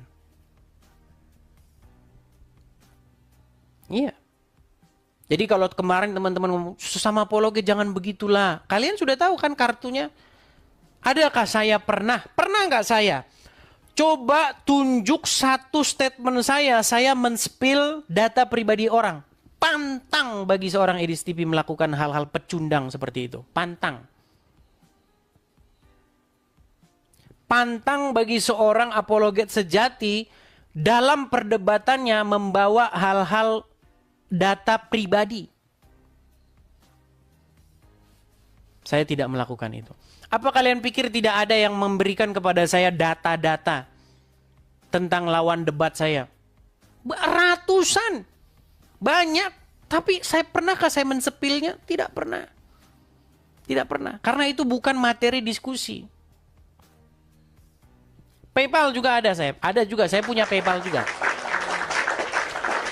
Iya. Jadi kalau kemarin teman-teman ngomong, sesama apologet jangan begitulah. Kalian sudah tahu kan kartunya? Adakah saya pernah nggak saya? Coba tunjuk satu statement saya men-spill data pribadi orang. Pantang bagi seorang Edis TV melakukan hal-hal pecundang seperti itu. Pantang. Pantang bagi seorang apologet sejati dalam perdebatannya membawa hal-hal data pribadi. Saya tidak melakukan itu. Apa kalian pikir tidak ada yang memberikan kepada saya data-data tentang lawan debat saya? Ratusan. Banyak. Tapi pernahkah saya mensepilnya? Tidak pernah. Tidak pernah. Karena itu bukan materi diskusi. PayPal juga ada saya. Ada juga, saya punya PayPal juga.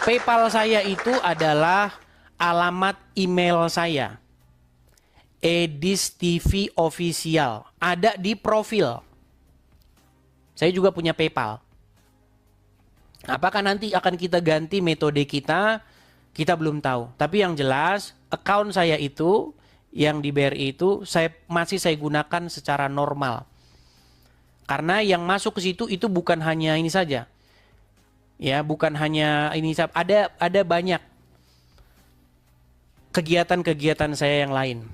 PayPal saya itu adalah alamat email saya. Edis TV Official. Ada di profil. Saya juga punya PayPal. Apakah nanti akan kita ganti metode kita? Kita belum tahu. Tapi yang jelas, account saya itu, yang di BRI itu, masih saya gunakan secara normal. Karena yang masuk ke situ itu bukan hanya ini saja. Ya, bukan hanya ini saja. Ada banyak kegiatan-kegiatan saya yang lain.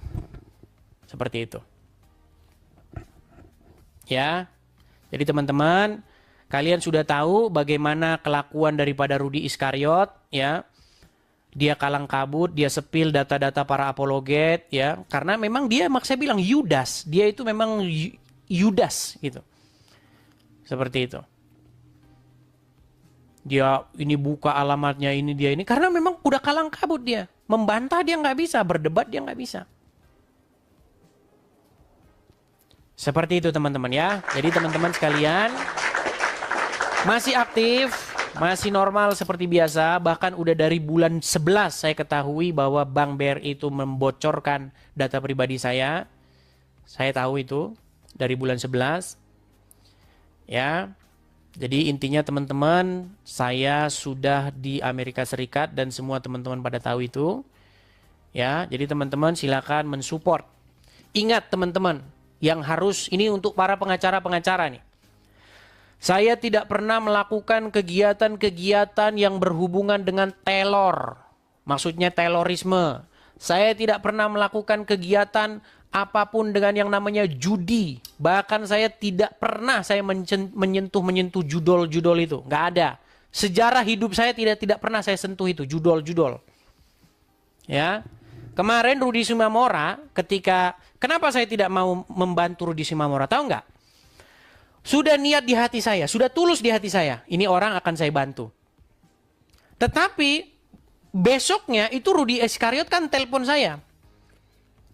Seperti itu. Ya. Jadi teman-teman, kalian sudah tahu bagaimana kelakuan daripada Rudi Iskariot, ya. Dia kalang kabut, dia sepil data-data para apologet, ya. Karena memang dia, saya bilang Yudas. Dia itu memang Yudas gitu. Seperti itu. Dia ini buka alamatnya, ini dia ini. Karena memang udah kalang kabut dia. Membantah dia nggak bisa, berdebat dia nggak bisa. Seperti itu teman-teman ya. Jadi teman-teman sekalian, masih aktif, masih normal seperti biasa. Bahkan udah dari bulan 11 saya ketahui bahwa Bank BRI itu membocorkan data pribadi saya. Saya tahu itu dari bulan 11. Ya, jadi intinya teman-teman, saya sudah di Amerika Serikat dan semua teman-teman pada tahu itu. Ya, jadi teman-teman silakan mensupport. Ingat teman-teman, yang harus ini untuk para pengacara-pengacara nih. Saya tidak pernah melakukan kegiatan-kegiatan yang berhubungan dengan teror. Maksudnya terorisme. Saya tidak pernah melakukan kegiatan apapun dengan yang namanya judi. Bahkan saya tidak pernah menyentuh judol-judol itu. Nggak ada. Sejarah hidup saya tidak pernah saya sentuh itu, judol-judol. Ya. Kemarin Rudi Simamora kenapa saya tidak mau membantu Rudi Simamora? Tahu nggak? Sudah niat di hati saya, sudah tulus di hati saya. Ini orang akan saya bantu. Tetapi besoknya itu Rudi Iskariot kan telepon saya.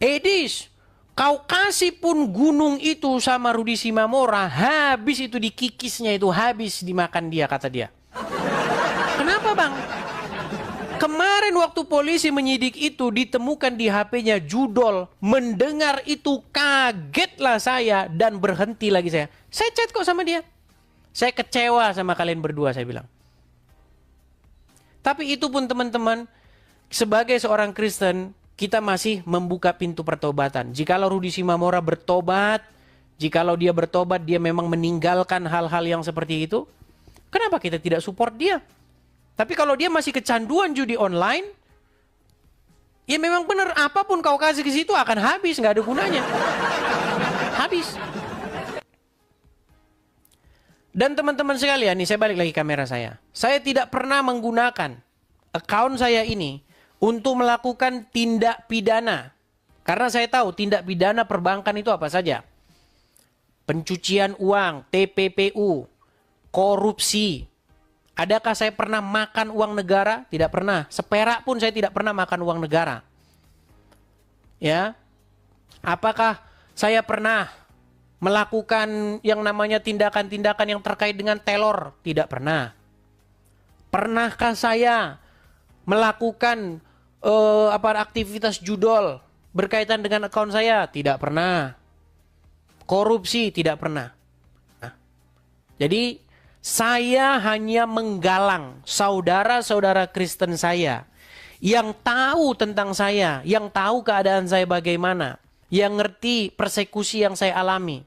Edis, kau kasih pun gunung itu sama Rudi Simamora, habis itu dikikisnya itu, habis dimakan dia, kata dia. Kenapa bang? Kemarin waktu polisi menyidik itu ditemukan di HP-nya judol. Mendengar itu kagetlah saya dan berhenti lagi saya. Saya chat kok sama dia. Saya kecewa sama kalian berdua, saya bilang. Tapi itu pun teman-teman, sebagai seorang Kristen, kita masih membuka pintu pertobatan. Jikalau Rudi Simamora bertobat, jikalau dia bertobat, dia memang meninggalkan hal-hal yang seperti itu, kenapa kita tidak support dia? Tapi kalau dia masih kecanduan judi online, ya memang benar, apapun kau kasih ke situ akan habis, nggak ada gunanya. Habis. Dan teman-teman sekalian, nih saya balik lagi kamera saya. Saya tidak pernah menggunakan account saya ini untuk melakukan tindak pidana Karena saya tahu tindak pidana perbankan itu apa saja. Pencucian uang, TPPU, korupsi. Adakah saya pernah makan uang negara? Tidak pernah. Seperak pun saya tidak pernah makan uang negara. Ya. Apakah saya pernah melakukan yang namanya tindakan-tindakan yang terkait dengan teror? Tidak pernah. Pernahkah saya melakukan aktivitas judol berkaitan dengan akun saya? Tidak pernah. Korupsi? Tidak pernah. Nah, jadi saya hanya menggalang saudara-saudara Kristen saya yang tahu tentang saya, yang tahu keadaan saya bagaimana, yang ngerti persekusi yang saya alami,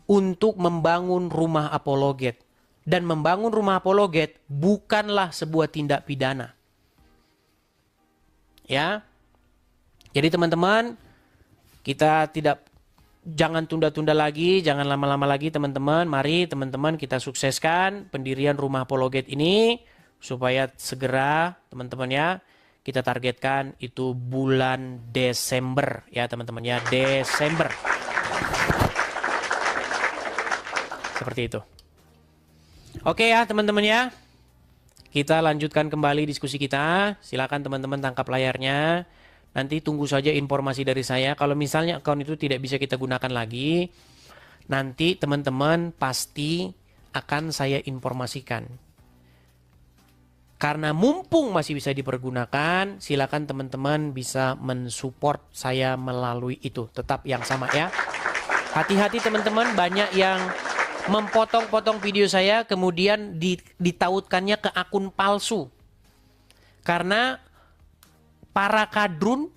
untuk membangun rumah apologet. Dan membangun rumah apologet bukanlah sebuah tindak pidana. Ya. Jadi teman-teman, jangan tunda-tunda lagi, jangan lama-lama lagi teman-teman. Mari teman-teman kita sukseskan pendirian rumah apologet ini supaya segera teman-teman ya. Kita targetkan itu bulan Desember ya teman-teman ya, Desember. Seperti itu. Oke ya teman-teman ya. Kita lanjutkan kembali diskusi kita. Silakan teman-teman tangkap layarnya. Nanti tunggu saja informasi dari saya. Kalau misalnya akun itu tidak bisa kita gunakan lagi, nanti teman-teman pasti akan saya informasikan. Karena mumpung masih bisa dipergunakan, silakan teman-teman bisa mensupport saya melalui itu. Tetap yang sama ya. Hati-hati teman-teman, banyak yang memotong-potong video saya kemudian ditautkannya ke akun palsu. Karena para kadrun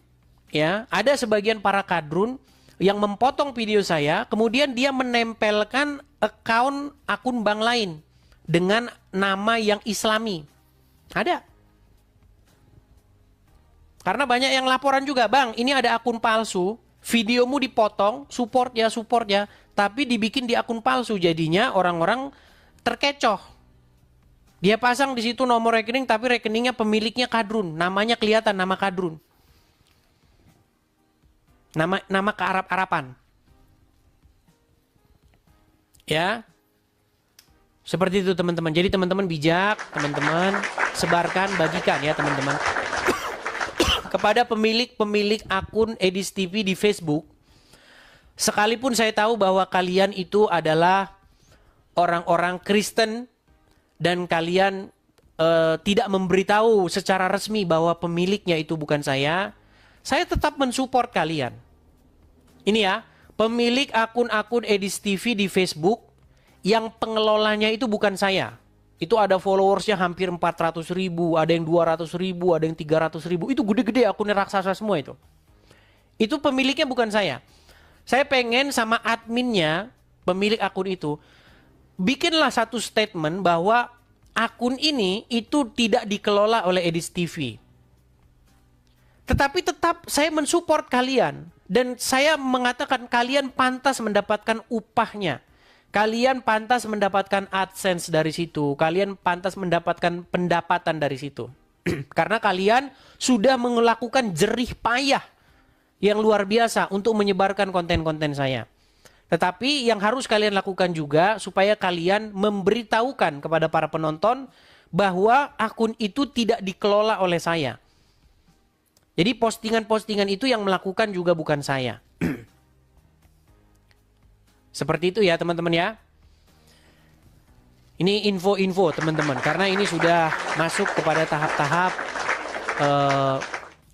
ya, ada sebagian para kadrun yang memotong video saya, kemudian dia menempelkan akun bank lain dengan nama yang Islami. Ada. Karena banyak yang laporan juga, "Bang, ini ada akun palsu, videomu dipotong, support ya, tapi dibikin di akun palsu." Jadinya orang-orang terkecoh. Dia pasang di situ nomor rekening, tapi rekeningnya pemiliknya kadrun, namanya kelihatan nama kadrun. Nama kearab-arapan. Ya. Seperti itu teman-teman. Jadi teman-teman bijak, teman-teman sebarkan, bagikan ya teman-teman. Kepada pemilik akun Edis TV di Facebook, sekalipun saya tahu bahwa kalian itu adalah orang-orang Kristen dan kalian tidak memberitahu secara resmi bahwa pemiliknya itu bukan saya tetap mensupport kalian. Ini ya, pemilik akun-akun Edis TV di Facebook yang pengelolanya itu bukan saya. Itu ada followersnya hampir 400.000, ada yang 200.000, ada yang 300.000. Itu gede-gede akunnya, raksasa semua itu. Itu pemiliknya bukan saya. Saya pengen sama adminnya, pemilik akun itu, bikinlah satu statement bahwa akun ini itu tidak dikelola oleh Edis TV. Tetapi tetap saya mensupport kalian. Dan saya mengatakan kalian pantas mendapatkan upahnya. Kalian pantas mendapatkan AdSense dari situ. Kalian pantas mendapatkan pendapatan dari situ. Karena kalian sudah melakukan jerih payah yang luar biasa untuk menyebarkan konten-konten saya. Tetapi yang harus kalian lakukan juga supaya kalian memberitahukan kepada para penonton bahwa akun itu tidak dikelola oleh saya. Jadi postingan-postingan itu yang melakukan juga bukan saya. Seperti itu ya teman-teman ya. Ini info-info teman-teman. Karena ini sudah masuk kepada tahap-tahap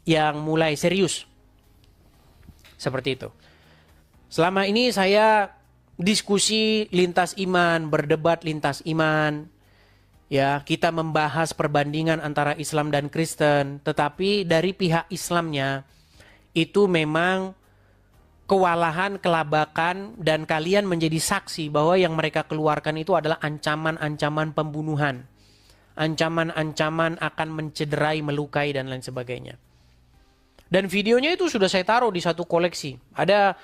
yang mulai serius. Seperti itu. Selama ini saya diskusi lintas iman, berdebat lintas iman. Ya, kita membahas perbandingan antara Islam dan Kristen. Tetapi dari pihak Islamnya itu memang kewalahan, kelabakan, dan kalian menjadi saksi bahwa yang mereka keluarkan itu adalah ancaman-ancaman pembunuhan. Ancaman-ancaman akan mencederai, melukai, dan lain sebagainya. Dan videonya itu sudah saya taruh di satu koleksi. Ada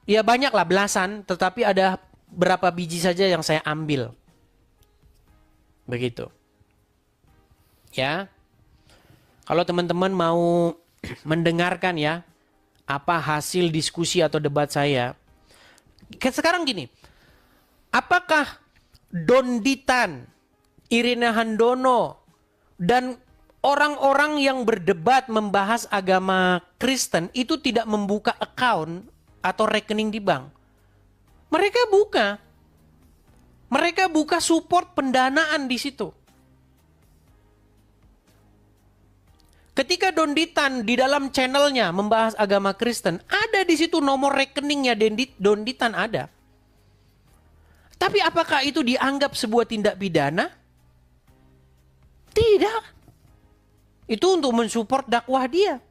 ya banyak lah, belasan, tetapi ada berapa biji saja yang saya ambil. Begitu. Ya. Kalau teman-teman mau mendengarkan ya, apa hasil diskusi atau debat saya. Sekarang gini, apakah Donditan, Irina Handono, dan orang-orang yang berdebat membahas agama Kristen itu tidak membuka account atau rekening di bank? Mereka buka. Mereka buka support pendanaan di situ. Ketika Donditan di dalam channelnya membahas agama Kristen, ada di situ nomor rekeningnya Donditan ada. Tapi apakah itu dianggap sebuah tindak pidana? Tidak. Itu untuk mensupport dakwah dia.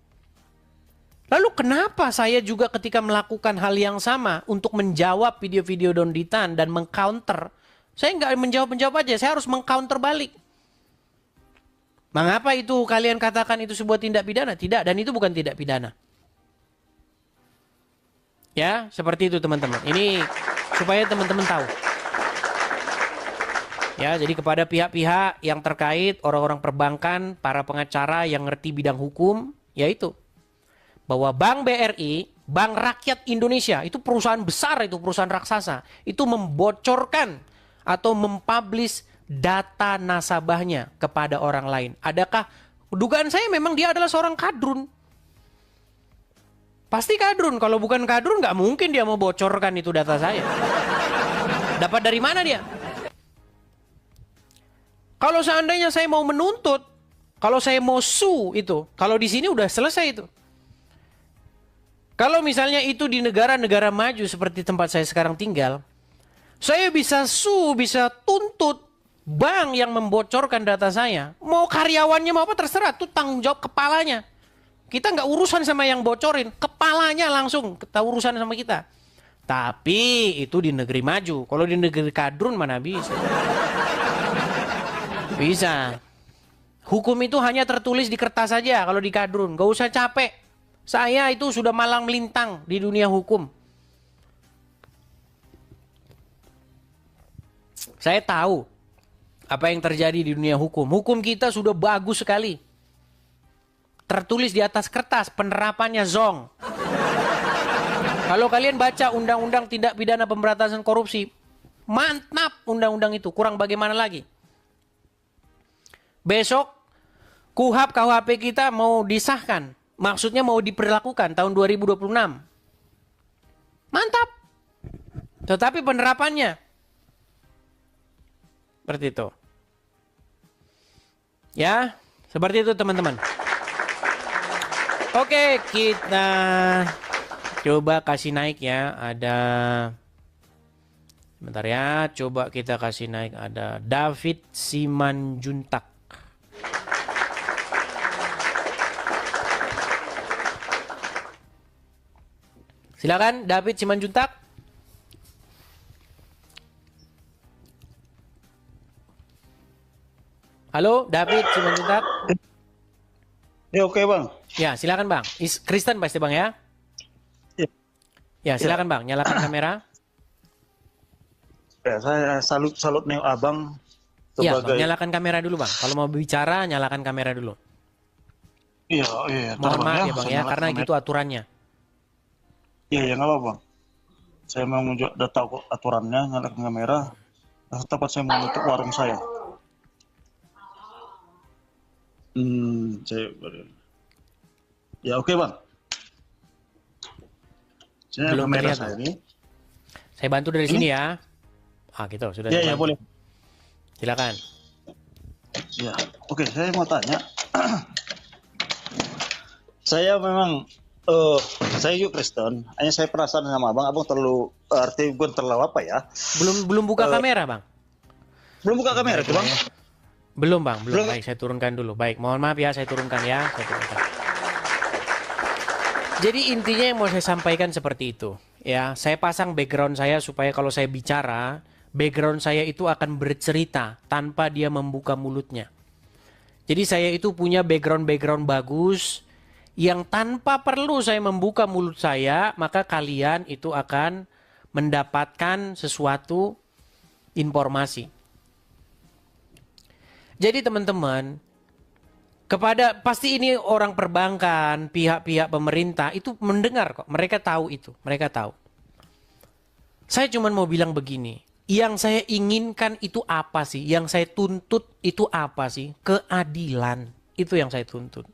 Lalu kenapa saya juga ketika melakukan hal yang sama untuk menjawab video-video Donditan dan mengcounter, saya nggak menjawab aja, saya harus mengcounter balik. Mengapa itu kalian katakan itu sebuah tindak pidana? Tidak, dan itu bukan tindak pidana. Ya, seperti itu teman-teman. Ini supaya teman-teman tahu. Ya, jadi kepada pihak-pihak yang terkait, orang-orang perbankan, para pengacara yang ngerti bidang hukum, yaitu bahwa Bank BRI, Bank Rakyat Indonesia, itu perusahaan besar, itu perusahaan raksasa, itu membocorkan atau mempublish data nasabahnya kepada orang lain. Adakah dugaan saya memang dia adalah seorang kadrun? Pasti kadrun. Kalau bukan kadrun nggak mungkin dia mau bocorkan itu data saya. Dapat dari mana dia? Kalau seandainya saya mau menuntut, kalau saya mau sue itu, kalau di sini udah selesai itu. Kalau misalnya itu di negara-negara maju seperti tempat saya sekarang tinggal, saya bisa sue, bisa tuntut bank yang membocorkan data saya. Mau karyawannya mau apa terserah, itu tanggung jawab kepalanya. Kita nggak urusan sama yang bocorin, kepalanya langsung kita urusan sama kita. Tapi itu di negeri maju. Kalau di negeri kadrun mana bisa? Bisa. Hukum itu hanya tertulis di kertas saja kalau di kadrun. Gak usah capek. Saya itu sudah malang melintang di dunia hukum. Saya tahu apa yang terjadi di dunia hukum. Hukum kita sudah bagus sekali. Tertulis di atas kertas, penerapannya zong. Kalau kalian baca undang-undang tindak pidana pemberantasan korupsi, mantap undang-undang itu. Kurang bagaimana lagi? Besok KUHP KUHP kita mau disahkan. Maksudnya mau diperlakukan tahun 2026. Mantap. Tetapi penerapannya seperti itu. Ya, seperti itu teman-teman. Oke, kita coba kasih naik ya. Ada sebentar ya, coba kita kasih naik. Ada David Simanjuntak. Silakan David Simanjuntak. Halo, David Simanjuntak. Ya oke bang. Ya, silakan bang. Kristen pasti bang ya. Ya, Ya, silakan bang. Nyalakan kamera. ya saya salut nih abang Iya, sebagai. bang. Nyalakan kamera dulu bang. Kalau mau bicara, nyalakan kamera dulu. Iya, Mohon maaf ya bang saya ya, nyalakan karena kamera. gitu aturannya. Iya, ya nggak apa bang. Saya mau udah tahu kok aturannya, nyalakan kamera. Tempat saya mau nutup warung saya. Saya ya oke bang. Saya Belum kamera terlihat, saya Bang. ini. Saya bantu dari Ini? sini ya. Ah gitu, sudah. Iya, saya ya bantu. boleh. Silakan. Ya, oke. Saya mau tanya. Saya memang saya juga Kristen. Hanya saya perasaan sama abang terlalu arti gue terlalu apa ya? Belum buka kamera bang. Belum buka kamera tuh bang. Belum bang, belum. Belum. Baik, saya turunkan dulu. Baik, mohon maaf ya, saya turunkan ya. Saya turunkan. Jadi intinya yang mau saya sampaikan seperti itu. Ya, saya pasang background saya supaya kalau saya bicara, background saya itu akan bercerita tanpa dia membuka mulutnya. Jadi saya itu punya background bagus yang tanpa perlu saya membuka mulut saya, maka kalian itu akan mendapatkan sesuatu informasi. Jadi teman-teman, Kepada pasti ini orang perbankan, pihak-pihak pemerintah itu mendengar kok. Mereka tahu itu, mereka tahu. Saya cuma mau bilang begini, yang saya inginkan itu apa sih? Yang saya tuntut itu apa sih? Keadilan. Itu yang saya tuntut.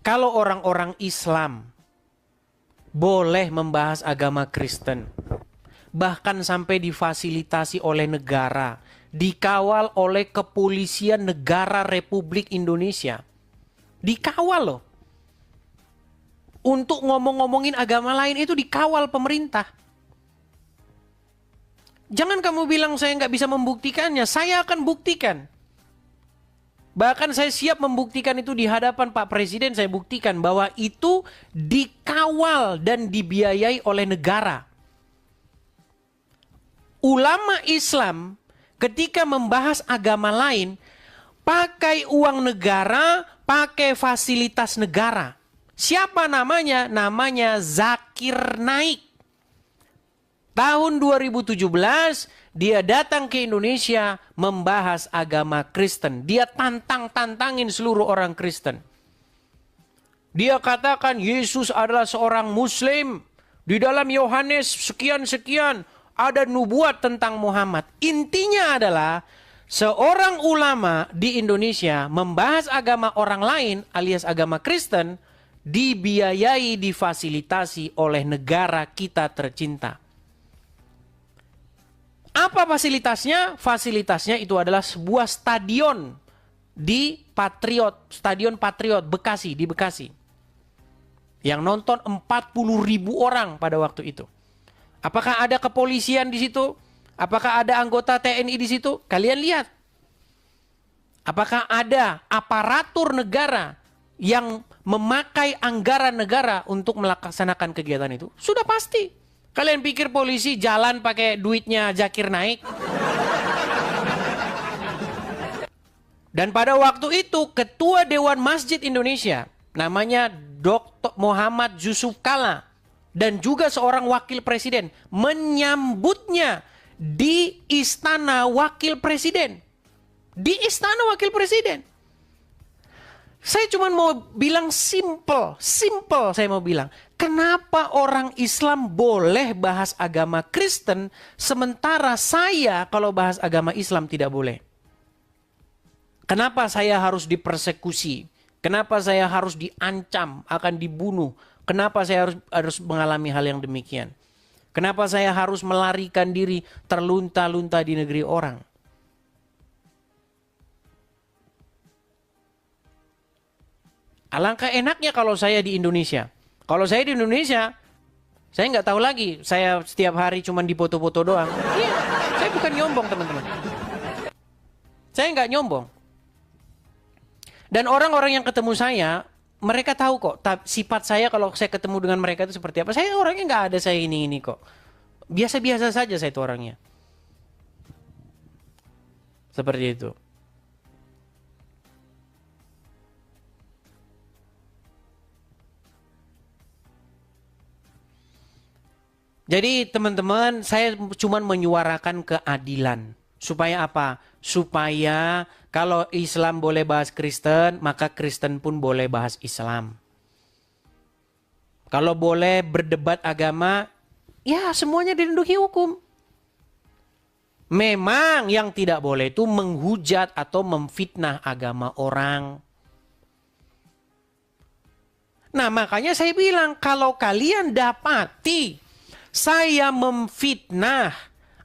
Kalau orang-orang Islam boleh membahas agama Kristen, bahkan sampai difasilitasi oleh negara, dikawal oleh kepolisian negara Republik Indonesia. Dikawal loh. Untuk ngomong-ngomongin agama lain itu dikawal pemerintah. Jangan kamu bilang saya nggak bisa membuktikannya. Saya akan buktikan. Bahkan saya siap membuktikan itu di hadapan Pak Presiden. Saya buktikan bahwa itu dikawal dan dibiayai oleh negara. Ulama Islam ketika membahas agama lain, pakai uang negara, pakai fasilitas negara. Siapa namanya? Namanya Zakir Naik. Tahun 2017, dia datang ke Indonesia membahas agama Kristen. Dia tantangin seluruh orang Kristen. Dia katakan Yesus adalah seorang Muslim. Di dalam Yohanes sekian-sekian ada nubuat tentang Muhammad. Intinya adalah seorang ulama di Indonesia membahas agama orang lain alias agama Kristen dibiayai, difasilitasi oleh negara kita tercinta. Apa fasilitasnya? Fasilitasnya itu adalah sebuah stadion di Stadion Patriot Bekasi, di Bekasi. Yang nonton 40.000 orang pada waktu itu. Apakah ada kepolisian di situ? Apakah ada anggota TNI di situ? Kalian lihat. Apakah ada aparatur negara yang memakai anggaran negara untuk melaksanakan kegiatan itu? Sudah pasti. Kalian pikir polisi jalan pakai duitnya Zakir Naik? Dan pada waktu itu Ketua Dewan Masjid Indonesia namanya Dr. Muhammad Yusuf Kalla dan juga seorang wakil presiden menyambutnya di Istana Wakil Presiden. Di Istana Wakil Presiden. Saya cuma mau bilang simple saya mau bilang. Kenapa orang Islam boleh bahas agama Kristen, sementara saya kalau bahas agama Islam tidak boleh? Kenapa saya harus dipersekusi? Kenapa saya harus diancam, akan dibunuh? Kenapa saya harus mengalami hal yang demikian? Kenapa saya harus melarikan diri terlunta-lunta di negeri orang? Alangkah enaknya kalau saya di Indonesia. Kalau saya di Indonesia, saya nggak tahu lagi. Saya setiap hari cuma dipoto-foto doang. Iya, saya bukan nyombong teman-teman. Saya nggak nyombong. Dan orang-orang yang ketemu saya, mereka tahu kok sifat saya kalau saya ketemu dengan mereka itu seperti apa. Saya orangnya nggak ada saya ini kok. Biasa-biasa saja saya itu orangnya. Seperti itu. Jadi teman-teman, saya cuma menyuarakan keadilan. Supaya apa? Supaya kalau Islam boleh bahas Kristen, maka Kristen pun boleh bahas Islam. Kalau boleh berdebat agama, ya semuanya dilindungi hukum. Memang yang tidak boleh itu menghujat atau memfitnah agama orang. Nah makanya saya bilang, kalau kalian dapati saya memfitnah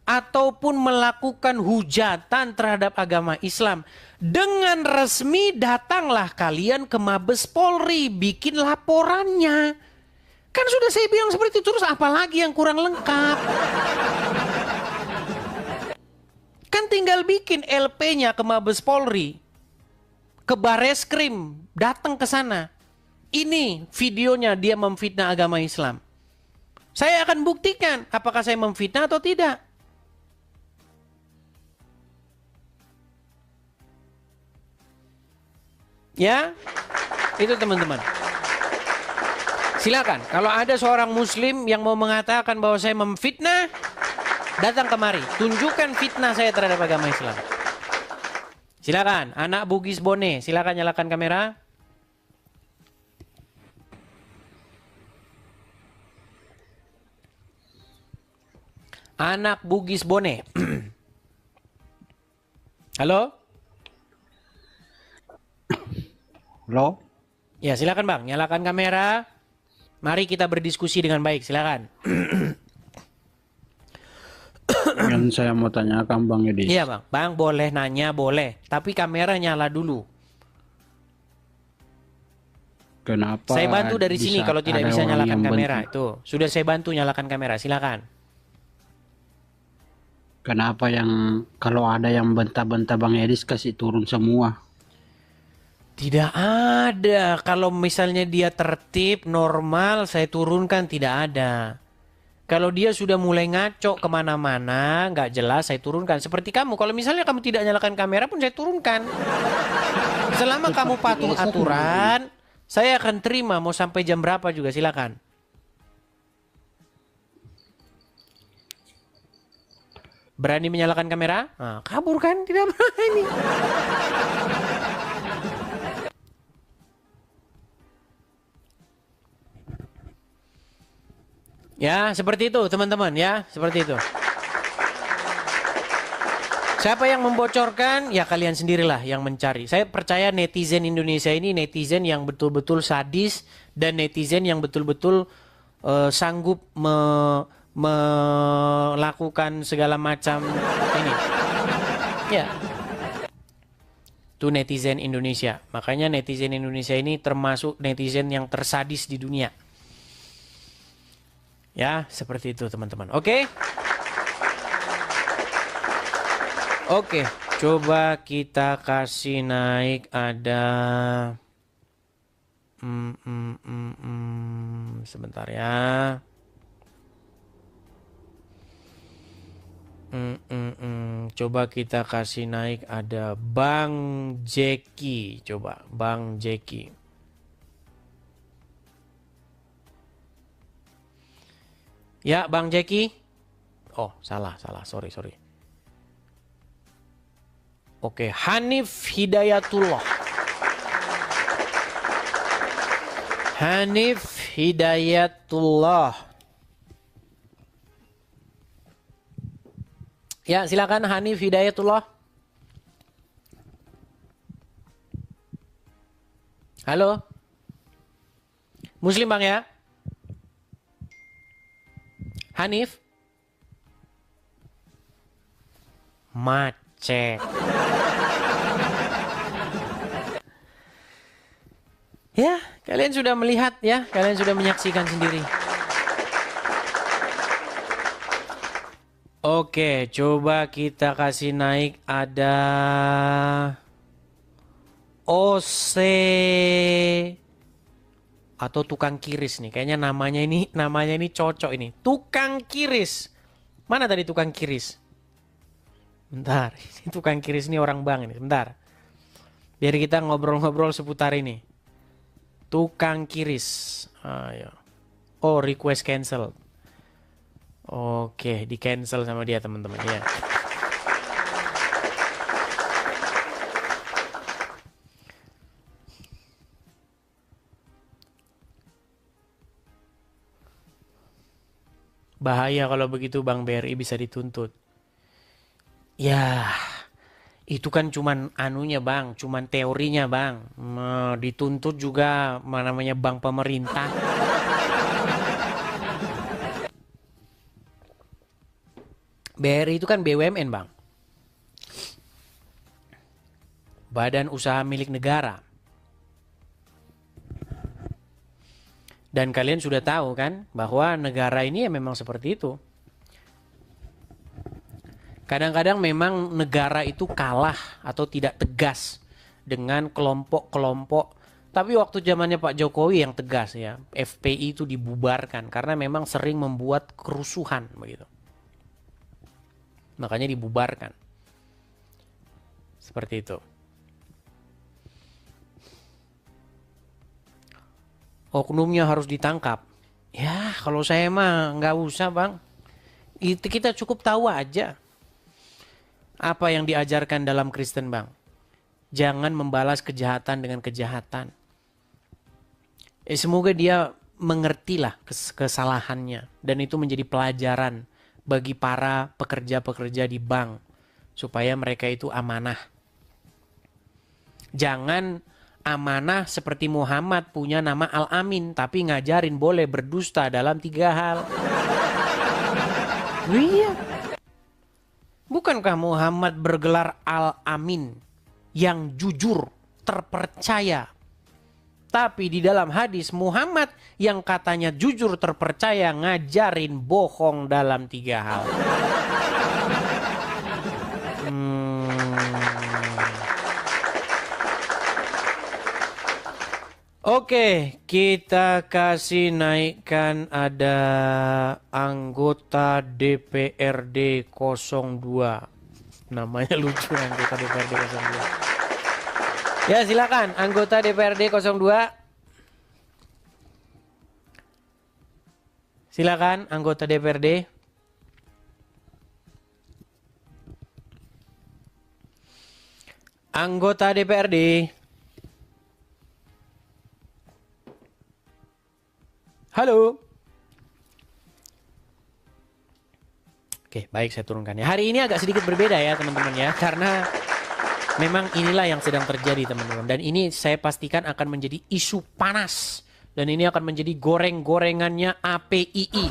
ataupun melakukan hujatan terhadap agama Islam, dengan resmi datanglah kalian ke Mabes Polri, bikin laporannya. Kan sudah saya bilang seperti itu, terus apalagi yang kurang lengkap? Kan tinggal bikin LP-nya ke Mabes Polri, ke Bareskrim, datang ke sana. Ini videonya dia memfitnah agama Islam. Saya akan buktikan apakah saya memfitnah atau tidak. Ya, itu teman-teman. Silakan, kalau ada seorang muslim yang mau mengatakan bahwa saya memfitnah, datang kemari. Tunjukkan fitnah saya terhadap agama Islam. Silakan, anak Bugis Bone, silakan nyalakan kamera. Anak Bugis Bone. Halo? Halo? Ya, silakan Bang, nyalakan kamera. Mari kita berdiskusi dengan baik, silakan. Yang saya mau tanyakan Bang Edis. Iya Bang, Bang boleh nanya, boleh. Tapi kamera nyala dulu. Kenapa Saya bantu dari di sini saat kalau tidak ada bisa orang nyalakan yang kamera. benci- Itu, sudah saya bantu nyalakan kamera, silakan. Kenapa yang kalau ada yang bentar-bentar Bang Edis kasih turun semua? Tidak ada. Kalau misalnya dia tertib, normal, saya turunkan, tidak ada. Kalau dia sudah mulai ngaco kemana-mana, nggak jelas, saya turunkan. Seperti kamu, kalau misalnya kamu tidak nyalakan kamera pun saya turunkan. Selama kamu patuh aturan, saya akan terima mau sampai jam berapa juga, silakan. Berani menyalakan kamera? Nah, kabur kan? Tidak berani. Ya, seperti itu teman-teman ya, seperti itu. Siapa yang membocorkan? Ya kalian sendirilah yang mencari. Saya percaya netizen Indonesia ini netizen yang betul-betul sadis dan netizen yang betul-betul sanggup melakukan segala macam ini. Ya. Itu netizen Indonesia. Makanya netizen Indonesia ini termasuk netizen yang tersadis di dunia. Ya, seperti itu teman-teman. Oke? Oke, coba kita kasih naik ada sebentar ya. Coba kita kasih naik ada Bang Jeki. Coba Bang Jeki. Ya, Bang Jeki. Oh, salah. Sorry. Oke, Hanif Hidayatullah. Hanif Hidayatullah. Ya, silakan Hanif Hidayatullah. Halo. Muslim Bang ya? Hanif? Macet. Ya, kalian sudah melihat ya, kalian sudah menyaksikan sendiri. Oke, coba kita kasih naik ada OC atau tukang kiris nih. Kayaknya namanya ini cocok ini. Tukang kiris. Mana tadi tukang kiris? Bentar, ini tukang kiris ini orang Bang ini. Bentar. Biar kita ngobrol-ngobrol seputar ini. Tukang kiris. Ayo. Oh, request cancel. Oke, di cancel sama dia teman-teman ya. Bahaya kalau begitu Bang, BRI bisa dituntut. Ya, itu kan cuman anunya Bang, cuman teorinya Bang. Dituntut juga namanya bank pemerintah. BRI itu kan BUMN Bang. Badan Usaha Milik Negara. Dan kalian sudah tahu kan bahwa negara ini ya memang seperti itu. Kadang-kadang memang negara itu kalah atau tidak tegas dengan kelompok-kelompok. Tapi waktu zamannya Pak Jokowi yang tegas ya, FPI itu dibubarkan karena memang sering membuat kerusuhan begitu. Makanya dibubarkan. Seperti itu. Oknumnya harus ditangkap. Ya, kalau saya mah nggak usah Bang. Itu kita cukup tahu aja apa yang diajarkan dalam Kristen Bang. Jangan membalas kejahatan dengan kejahatan. Semoga dia mengertilah kesalahannya. Dan itu menjadi pelajaran bagi para pekerja-pekerja di bank. Supaya mereka itu amanah. Jangan amanah seperti Muhammad punya nama Al-Amin. Tapi ngajarin boleh berdusta dalam 3 hal. Iya. Bukankah Muhammad bergelar Al-Amin? Yang jujur, terpercaya. Tapi di dalam hadis Muhammad yang katanya jujur terpercaya ngajarin bohong dalam 3 hal. Oke, kita kasih naikkan ada anggota DPRD 02. Namanya lucu, anggota DPRD 02. Ya, silakan anggota DPRD 02. Silakan anggota DPRD. Anggota DPRD. Halo. Oke, baik, saya turunkan ya. Hari ini agak sedikit berbeda ya teman-teman ya. Karena memang inilah yang sedang terjadi teman-teman. Dan ini saya pastikan akan menjadi isu panas. Dan ini akan menjadi goreng-gorengannya APII.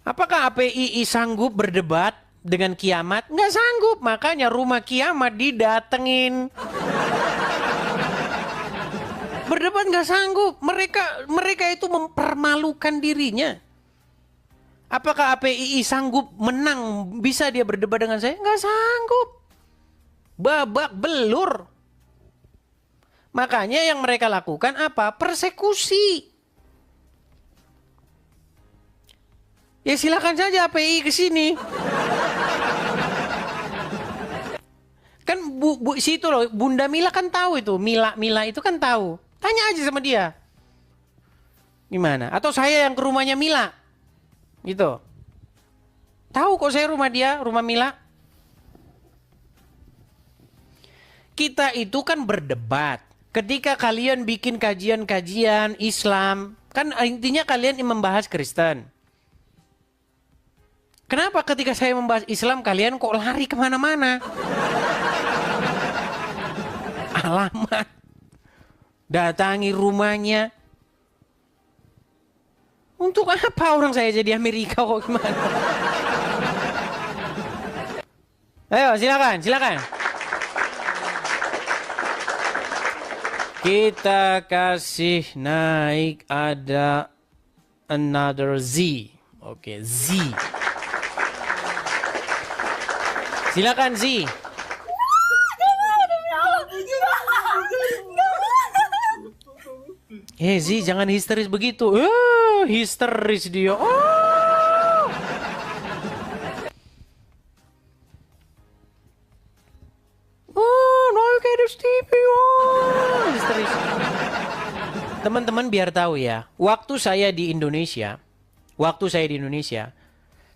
Apakah APII sanggup berdebat dengan kiamat? Nggak sanggup, makanya rumah kiamat didatengin. Berdebat nggak sanggup, mereka itu mempermalukan dirinya. Apakah APII sanggup menang, bisa dia berdebat dengan saya? Nggak sanggup. Babak belur. Makanya yang mereka lakukan apa? Persekusi. Ya silakan saja API ke sini. Kan situ loh, Bunda Mila kan tahu itu. Mila itu kan tahu. Tanya aja sama dia. Gimana? Atau saya yang ke rumahnya Mila. Gitu. Tahu kok saya rumah dia, rumah Mila. Kita itu kan berdebat. Ketika kalian bikin kajian-kajian Islam, kan intinya kalian membahas Kristen. Kenapa ketika saya membahas Islam kalian kok lari kemana-mana? Alamat. Datangi rumahnya. Untuk apa orang saya jadi Amerika kok gimana? Ayo silakan. Kita kasih naik ada another Z. Oke, Z. Silakan Z. Z, jangan histeris begitu. Histeris dia. Naik Edis TV. Histeris. Teman-teman biar tahu ya, waktu saya di Indonesia,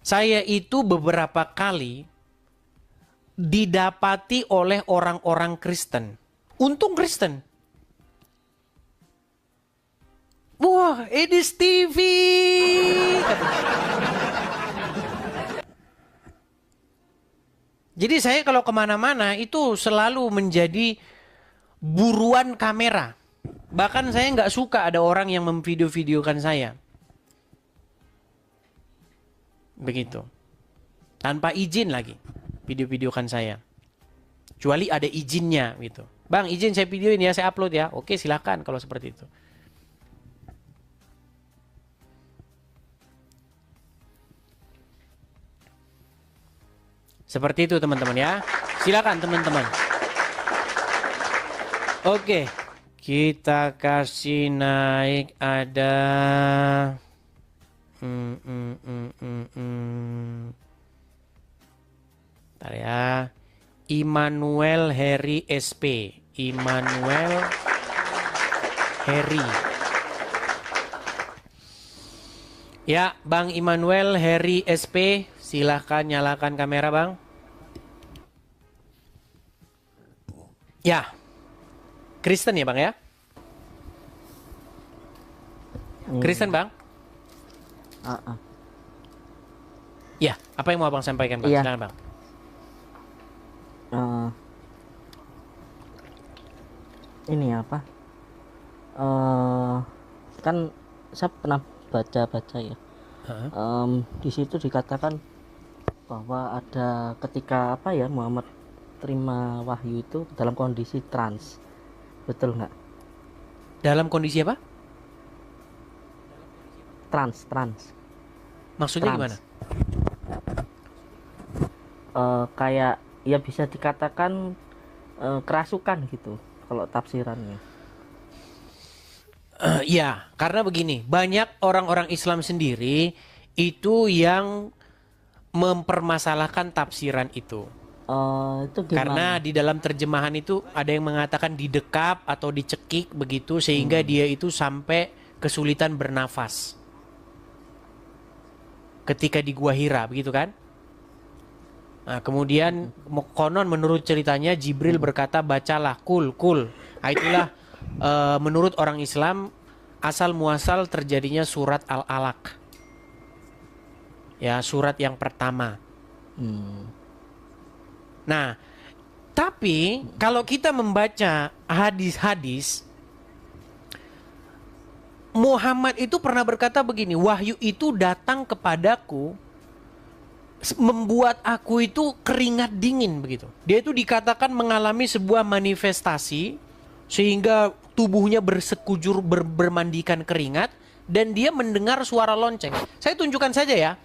saya itu beberapa kali didapati oleh orang-orang Kristen. Untung Kristen. Wah, Edis TV. Jadi saya kalau kemana-mana itu selalu menjadi buruan kamera. Bahkan saya nggak suka ada orang yang memvideo-videokan saya. Begitu. Tanpa izin lagi. Video-videokan saya. Kecuali ada izinnya gitu. Bang, izin saya videoin ya, saya upload ya. Oke, silakan kalau seperti itu. Seperti itu teman-teman ya. Silakan teman-teman. Oke. Kita kasih naik ada Bentar ya. Immanuel Heri SP. Immanuel Heri. Ya, Bang Immanuel Heri SP, silahkan nyalakan kamera, Bang. Ya, Kristen ya Bang ya? Kristen Bang? Ya, apa yang mau Abang sampaikan Bang? Iya. Silakan Bang. Ini apa? Kan saya pernah baca-baca ya. Di situ dikatakan bahwa ada ketika apa ya, Muhammad terima wahyu itu dalam kondisi trans, betul nggak? Dalam kondisi apa? Trans. Maksudnya Trans. gimana? Kayak ya bisa dikatakan kerasukan gitu kalau tafsirannya. Ya, karena begini, banyak orang-orang Islam sendiri itu yang mempermasalahkan tafsiran itu. Itu gimana? Karena di dalam terjemahan itu ada yang mengatakan didekap atau dicekik begitu sehingga dia itu sampai kesulitan bernafas ketika di Gua Hira, begitu kan? Nah, kemudian konon menurut ceritanya Jibril berkata bacalah kul. Nah, itulah menurut orang Islam asal muasal terjadinya surat Al-Alaq. Ya, surat yang pertama. Nah, tapi kalau kita membaca hadis-hadis, Muhammad itu pernah berkata begini, wahyu itu datang kepadaku membuat aku itu keringat dingin begitu. Dia itu dikatakan mengalami sebuah manifestasi sehingga tubuhnya bersekujur bermandikan keringat dan dia mendengar suara lonceng. Saya tunjukkan saja ya.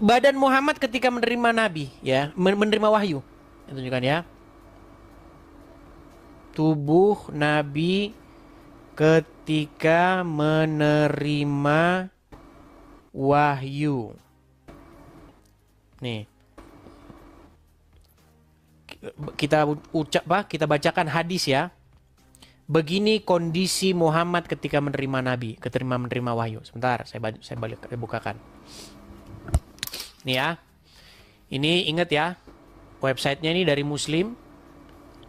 Badan Muhammad ketika menerima nabi ya, menerima wahyu. Saya tunjukkan ya. Tubuh nabi ketika menerima wahyu. Nih. Kita bacakan hadis ya. Begini kondisi Muhammad ketika menerima nabi, ketika menerima wahyu. Sebentar, saya bukakan. Nih ya. Ini ingat ya. Websitenya ini dari Muslim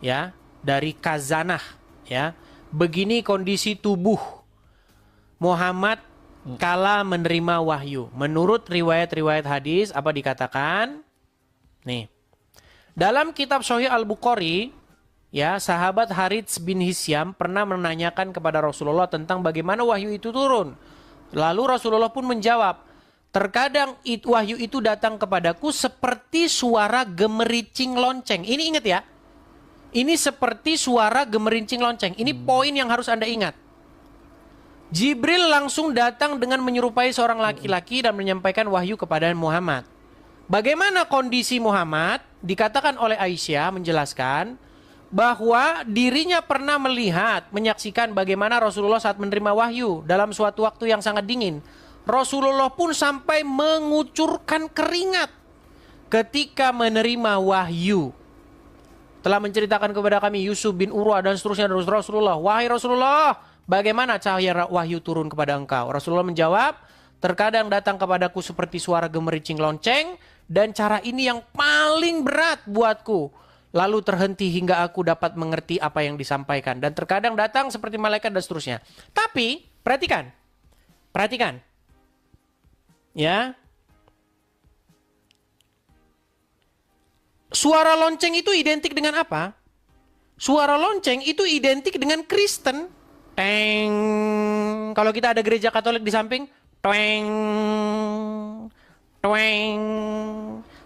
ya, dari Kazanah ya. Begini kondisi tubuh Muhammad kala menerima wahyu. Menurut riwayat-riwayat hadis apa dikatakan? Nih. Dalam kitab Sahih Al-Bukhari ya, sahabat Harits bin Hisyam pernah menanyakan kepada Rasulullah tentang bagaimana wahyu itu turun. Lalu Rasulullah pun menjawab, terkadang wahyu itu datang kepadaku seperti suara gemerincing lonceng. Ini ingat ya. Ini seperti suara gemerincing lonceng. Ini poin yang harus Anda ingat. Jibril langsung datang dengan menyerupai seorang laki-laki dan menyampaikan wahyu kepada Muhammad. Bagaimana kondisi Muhammad? Dikatakan oleh Aisyah menjelaskan bahwa dirinya pernah menyaksikan bagaimana Rasulullah saat menerima wahyu dalam suatu waktu yang sangat dingin. Rasulullah pun sampai mengucurkan keringat ketika menerima wahyu. Telah menceritakan kepada kami Yusuf bin Urwah dan seterusnya dari Rasulullah. Wahai Rasulullah, bagaimana cahaya wahyu turun kepada engkau? Rasulullah menjawab, terkadang datang kepadaku seperti suara gemerincing lonceng dan cara ini yang paling berat buatku. Lalu terhenti hingga aku dapat mengerti apa yang disampaikan. Dan terkadang datang seperti malaikat dan seterusnya. Tapi, perhatikan. Ya. Suara lonceng itu identik dengan apa? Suara lonceng itu identik dengan Kristen. Teng. Kalau kita ada gereja Katolik di samping, tweng.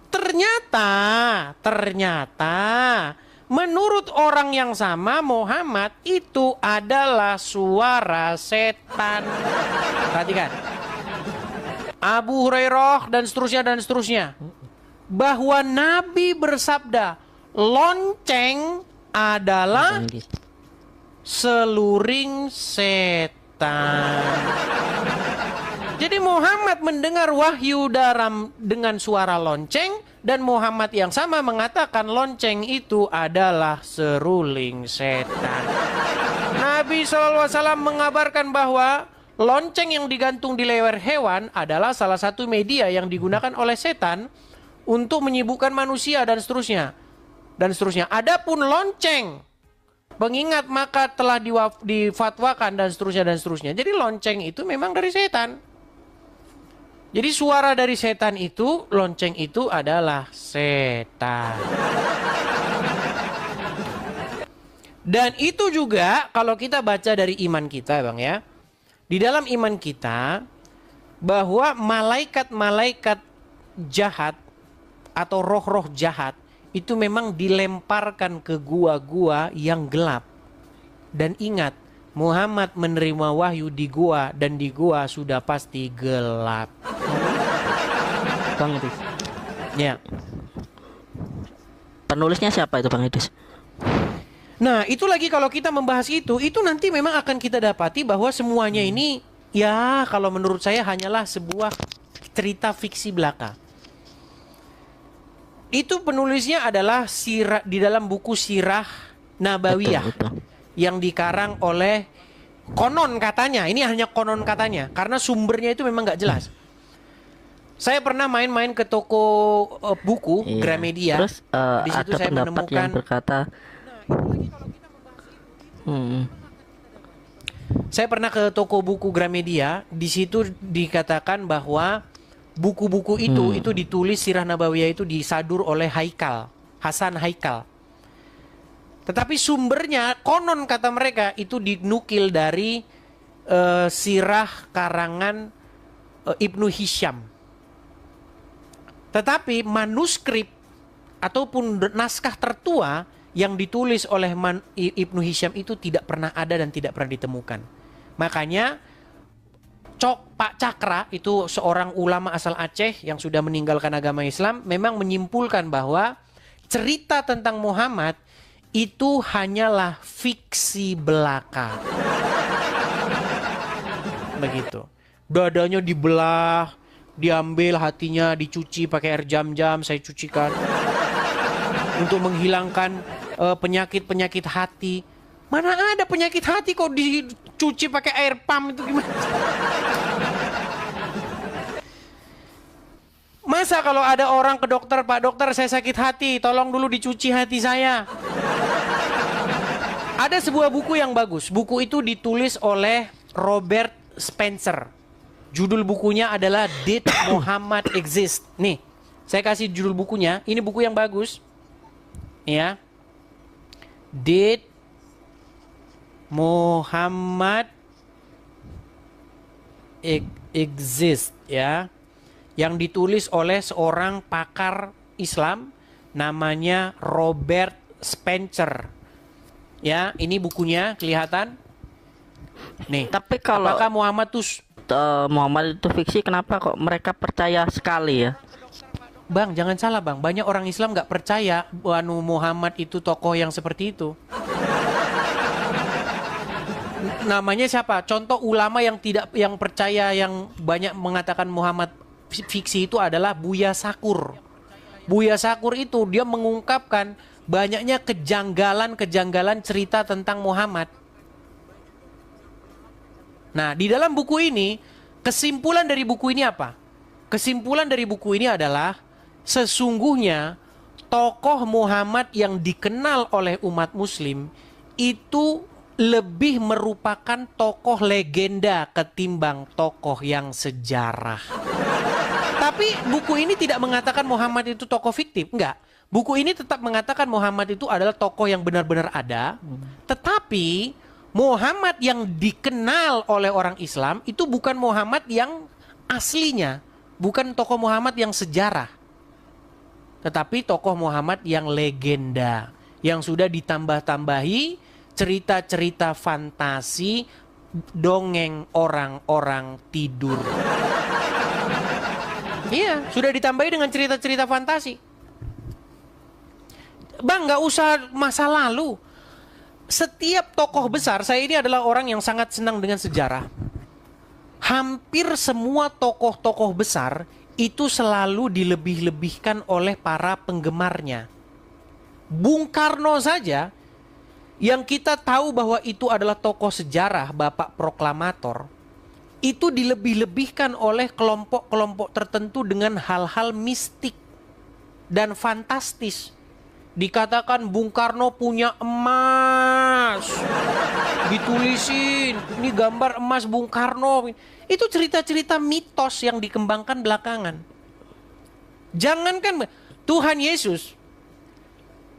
Ternyata menurut orang yang sama Muhammad itu adalah suara setan. Perhatikan. Abu Hurairah dan seterusnya. Bahwa Nabi bersabda, lonceng adalah seluring setan. Jadi Muhammad mendengar wahyu dengan suara lonceng dan Muhammad yang sama mengatakan lonceng itu adalah seruling setan. Nabi SAW mengabarkan bahwa lonceng yang digantung di leher hewan adalah salah satu media yang digunakan oleh setan untuk menyibukkan manusia dan seterusnya. dan seterusnya. Adapun lonceng, pengingat maka telah difatwakan dan seterusnya. Jadi lonceng itu memang dari setan. Jadi suara dari setan itu, lonceng itu adalah setan. Dan itu juga kalau kita baca dari iman kita, Bang ya. Di dalam iman kita bahwa malaikat-malaikat jahat atau roh-roh jahat itu memang dilemparkan ke gua-gua yang gelap. Dan ingat, Muhammad menerima wahyu di gua dan di gua sudah pasti gelap. Bang Idris. Ya. Penulisnya siapa itu Bang Idris? Nah, itu lagi kalau kita membahas itu nanti memang akan kita dapati bahwa semuanya ini ya kalau menurut saya hanyalah sebuah cerita fiksi belaka. Itu penulisnya adalah di dalam buku Sirah Nabawiyah Betul. yang dikarang oleh konon katanya. Ini hanya konon katanya karena sumbernya itu memang nggak jelas. Saya pernah main-main ke toko buku Iya. Gramedia. Terus Di situ ada saya pendapat menemukan yang berkata saya pernah ke toko buku Gramedia. Di situ dikatakan bahwa buku-buku itu ditulis Sirah Nabawiyah itu disadur oleh Hasan Haikal. Tetapi sumbernya konon kata mereka itu dinukil dari sirah karangan Ibnu Hisham. Tetapi manuskrip ataupun naskah tertua yang ditulis oleh Ibnu Hisham itu tidak pernah ada dan tidak pernah ditemukan. Makanya Pak Cakra itu seorang ulama asal Aceh yang sudah meninggalkan agama Islam memang menyimpulkan bahwa cerita tentang Muhammad itu hanyalah fiksi belaka. Begitu. Dadanya dibelah, diambil hatinya, dicuci pakai air jam-jam, saya cucikan untuk menghilangkan penyakit-penyakit hati. Mana ada penyakit hati kok dicuci pakai air pam itu gimana? Masa kalau ada orang ke dokter, Pak dokter saya sakit hati, tolong dulu dicuci hati saya. Ada sebuah buku yang bagus. Buku itu ditulis oleh Robert Spencer. Judul bukunya adalah Did Muhammad Exist? Nih, saya kasih judul bukunya. Ini buku yang bagus. Ya. Did Muhammad Exist? Ya. Yang ditulis oleh seorang pakar Islam namanya Robert Spencer. Ya, ini bukunya kelihatan. Nih. Tapi kalau apakah Muhammad Muhammad itu fiksi, kenapa kok mereka percaya sekali ya? Bang, jangan salah Bang. Banyak orang Islam nggak percaya Muhammad itu tokoh yang seperti itu. Namanya siapa? Contoh ulama yang percaya yang banyak mengatakan Muhammad fiksi itu adalah Buya Sakur. Buya Sakur itu dia mengungkapkan banyaknya kejanggalan cerita tentang Muhammad. Nah, di dalam buku ini, kesimpulan dari buku ini apa? Kesimpulan dari buku ini adalah sesungguhnya tokoh Muhammad yang dikenal oleh umat muslim itu lebih merupakan tokoh legenda ketimbang tokoh yang sejarah. Tapi buku ini tidak mengatakan Muhammad itu tokoh fiktif, enggak. Buku ini tetap mengatakan Muhammad itu adalah tokoh yang benar-benar ada, tetapi Muhammad yang dikenal oleh orang Islam itu bukan Muhammad yang aslinya, bukan tokoh Muhammad yang sejarah, tetapi tokoh Muhammad yang legenda, yang sudah ditambah-tambahi cerita-cerita fantasi, dongeng orang-orang tidur. Iya, sudah ditambahi dengan cerita-cerita fantasi. Bang, nggak usah masa lalu. Setiap tokoh besar, saya ini adalah orang yang sangat senang dengan sejarah. Hampir semua tokoh-tokoh besar itu selalu dilebih-lebihkan oleh para penggemarnya. Bung Karno saja, yang kita tahu bahwa itu adalah tokoh sejarah, Bapak Proklamator, itu dilebih-lebihkan oleh kelompok-kelompok tertentu dengan hal-hal mistik dan fantastis. dikatakan Bung Karno punya emas, ditulisin ini gambar emas Bung Karno. Itu cerita-cerita mitos yang dikembangkan belakangan. Jangankan Tuhan Yesus,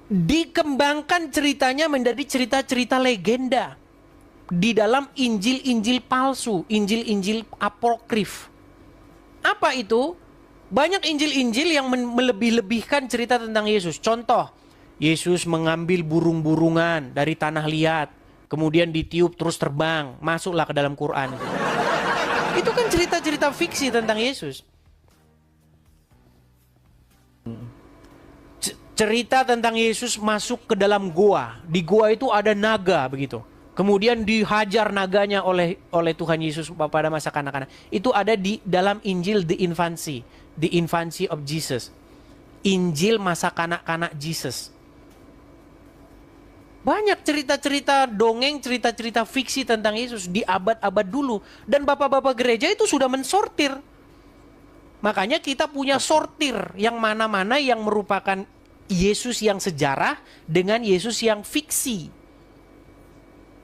dikembangkan ceritanya menjadi cerita-cerita legenda di dalam Injil-Injil palsu, Injil-Injil apokrif. Apa itu? Banyak Injil-Injil yang melebih-lebihkan cerita tentang Yesus. Contoh, Yesus mengambil burung-burungan dari tanah liat, kemudian ditiup terus terbang, masuklah ke dalam Quran. Itu kan cerita-cerita fiksi tentang Yesus. Cerita tentang Yesus masuk ke dalam goa. Di goa itu ada naga begitu. Kemudian dihajar naganya oleh Tuhan Yesus pada masa kanak-kanak. Itu ada di dalam Injil The Infancy of Jesus. Injil masa kanak-kanak Jesus. Banyak cerita-cerita dongeng, cerita-cerita fiksi tentang Yesus di abad-abad dulu. Dan bapak-bapak gereja itu sudah mensortir. Makanya kita punya sortir yang mana-mana yang merupakan Yesus yang sejarah dengan Yesus yang fiksi.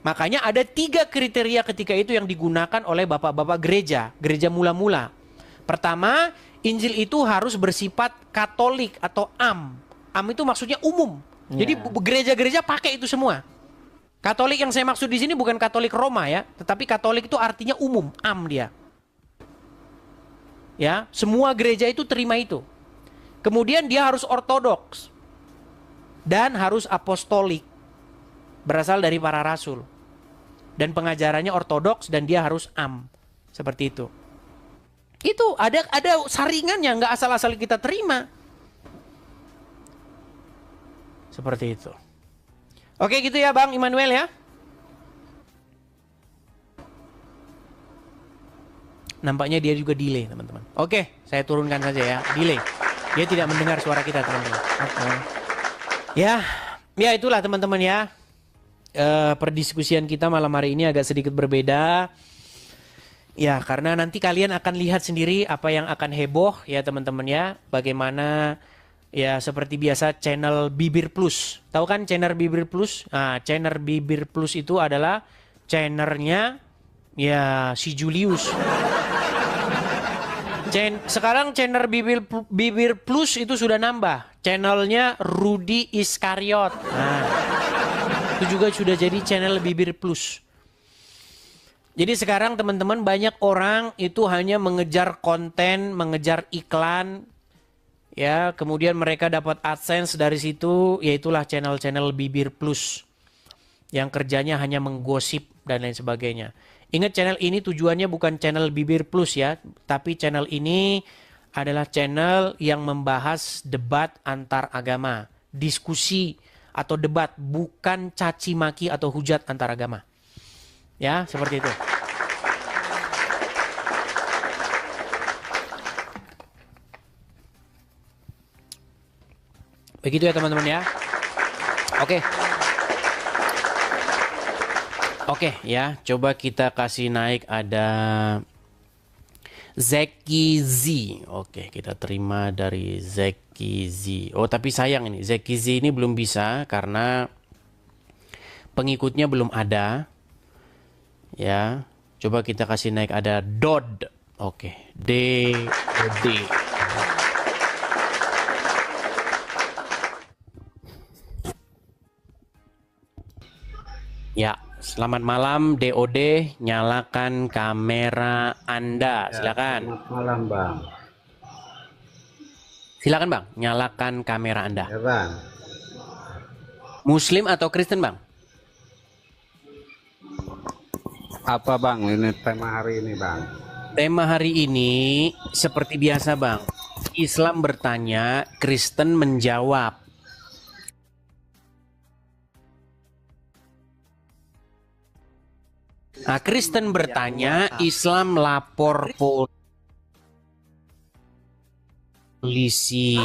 Makanya ada 3 kriteria ketika itu yang digunakan oleh bapak-bapak gereja mula-mula. Pertama, Injil itu harus bersifat Katolik atau am. Am itu maksudnya umum. Jadi gereja-gereja pakai itu semua. Katolik yang saya maksud di sini bukan Katolik Roma ya, tetapi Katolik itu artinya umum, am dia. Ya, semua gereja itu terima itu. Kemudian dia harus ortodoks dan harus apostolik, berasal dari para rasul. Dan pengajarannya ortodoks dan dia harus am, seperti itu. Itu ada saringannya, nggak asal-asal kita terima. Seperti itu. Oke gitu ya Bang Immanuel ya. Nampaknya dia juga delay teman-teman. Oke, saya turunkan saja ya, delay. Dia tidak mendengar suara kita teman-teman. Ya itulah teman-teman ya. Perdiskusian kita malam hari ini agak sedikit berbeda. Ya, karena nanti kalian akan lihat sendiri apa yang akan heboh ya teman-teman ya. Bagaimana ya seperti biasa channel Bibir Plus. Tahu kan channel Bibir Plus? Nah, channel Bibir Plus itu adalah channelnya ya si Julius. Sekarang channel Bibir Plus itu sudah nambah. Channelnya Rudy Iskariot. Nah, itu juga sudah jadi channel Bibir Plus. Jadi sekarang teman-teman banyak orang itu hanya mengejar konten, mengejar iklan. Ya, kemudian mereka dapat AdSense dari situ, yaitulah channel-channel Bibir Plus. Yang kerjanya hanya menggosip dan lain sebagainya. Ingat channel ini tujuannya bukan channel Bibir Plus ya, tapi channel ini adalah channel yang membahas debat antar agama, diskusi atau debat, bukan caci maki atau hujat antar agama. Ya, seperti itu. Begitu ya teman-teman ya. Oke. Oke ya, coba kita kasih naik ada Zeki Z. Oke, kita terima dari Zeki Z. Oh, tapi sayang ini Zeki Z ini belum bisa karena pengikutnya belum ada. Ya, coba kita kasih naik ada Dod. Oke, D. Ya, selamat malam DOD, nyalakan kamera Anda, silakan. Selamat malam Bang. Silakan Bang, nyalakan kamera Anda. Ya Bang. Muslim atau Kristen Bang? Apa Bang ini tema hari ini Bang? Tema hari ini seperti biasa Bang, Islam bertanya, Kristen menjawab. Nah, Kristen bertanya, Islam lapor polisi.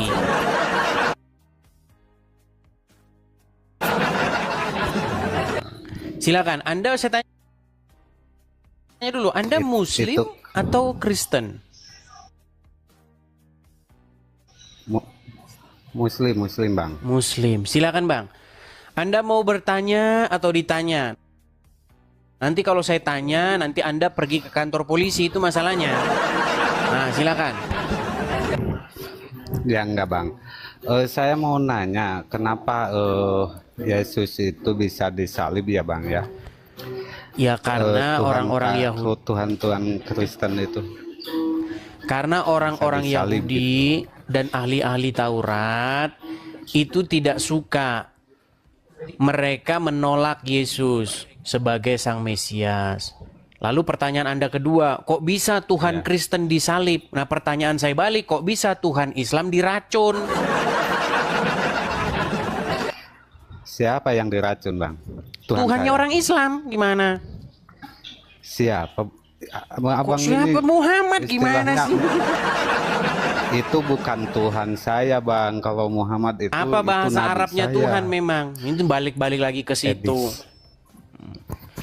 Silakan, Anda saya tanya dulu, Anda Muslim atau Kristen? Muslim bang. Muslim. Silakan Bang. Anda mau bertanya atau ditanya? Nanti kalau saya tanya, nanti Anda pergi ke kantor polisi, itu masalahnya. Nah, silakan. Ya enggak bang. Saya mau nanya kenapa Yesus itu bisa disalib ya bang ya? Ya karena Tuhan, orang-orang Yahudi. Tuhan Kristen itu. Karena orang-orang Bisa disalib Yahudi dan ahli-ahli Taurat itu tidak suka. Mereka menolak Yesus sebagai sang Mesias. Lalu pertanyaan Anda kedua, kok bisa Tuhan Kristen disalib? Nah, pertanyaan saya balik, kok bisa Tuhan Islam diracun? Siapa yang diracun bang? Tuhannya saya. orang Islam gimana? Siapa? Kok siapa? Muhammad gimana istilahnya- sih? Itu bukan Tuhan saya bang. Kalau Muhammad itu Apa bahasa itu nabi Arabnya saya. Tuhan memang? Itu balik-balik lagi ke situ.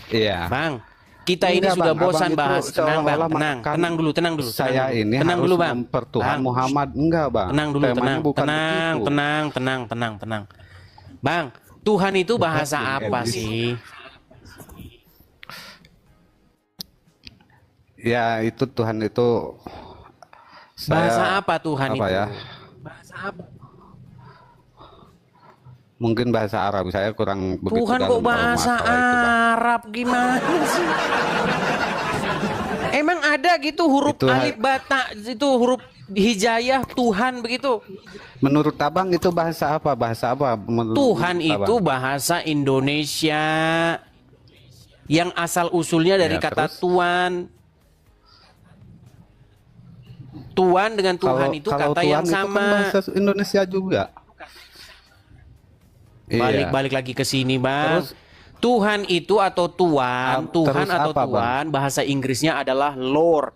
Iya. Bang, kita ini Enggak, sudah Bang. bosan Abang itu bahas. Tenang Bang, seolah-olah tenang. makan Tenang dulu. Saya ini tenang harus dulu Bang. mempertuhan Bang, Muhammad. Enggak bang. Tenang dulu, Temanya tenang. bukan Tenang, begitu. tenang. Bang, Tuhan itu bahasa apa Edis. sih? Ya itu Tuhan itu. Bahasa apa Tuhan apa itu? ya? Bahasa apa? Mungkin bahasa Arab. Saya kurang begitu Tuhan dalam kok dalam bahasa masalah itu, Bang. Arab gimana sih? Emang ada gitu huruf Itu alif bata itu huruf hijayah Tuhan begitu? Menurut abang itu bahasa apa? Bahasa apa? Tuhan abang? itu bahasa Indonesia yang asal usulnya dari Ya, kata terus? Tuan. Tuan dengan Tuhan itu kalau kata Tuhan yang itu kan sama. bahasa Indonesia juga. Iya. Balik lagi ke sini, Bang. Terus? Tuhan itu atau Tuan, Tuhan terus atau apa, Tuan, bahasa Inggrisnya adalah Lord.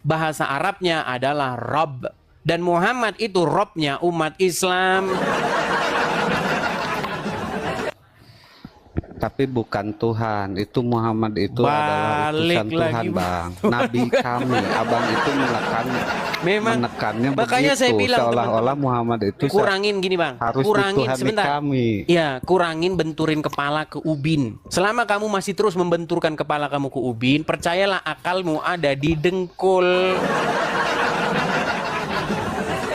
Bahasa Arabnya adalah Rabb. Dan Muhammad itu Robnya umat Islam. Tapi bukan Tuhan, itu Muhammad itu adalah Balik utusan Tuhan, lagi, Bang. Nabi kami, abang itu menekannya makanya begitu. saya bilang, Seolah-olah Muhammad itu kurangin gini Bang, harus kurangin dituhani sebentar. kami. Ya, kurangin benturin kepala ke ubin. Selama kamu masih terus membenturkan kepala kamu ke ubin, percayalah akalmu ada di dengkul.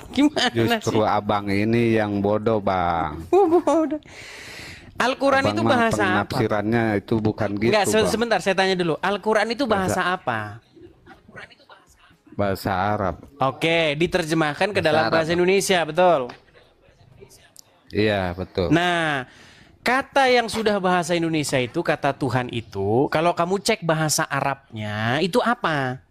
Gimana Justru sih? abang ini yang bodoh, Bang. Bodoh. Al-Quran Abang itu mah bahasa apa? penafsirannya itu bukan gitu, Enggak, Bang. sebentar saya tanya dulu. Al-Quran itu bahasa apa? Bahasa Arab. Oke, diterjemahkan ke Bahasa dalam Arab. bahasa Indonesia, betul? Iya, betul. Nah, kata yang sudah bahasa Indonesia itu, kata Tuhan itu, kalau kamu cek bahasa Arabnya, itu apa?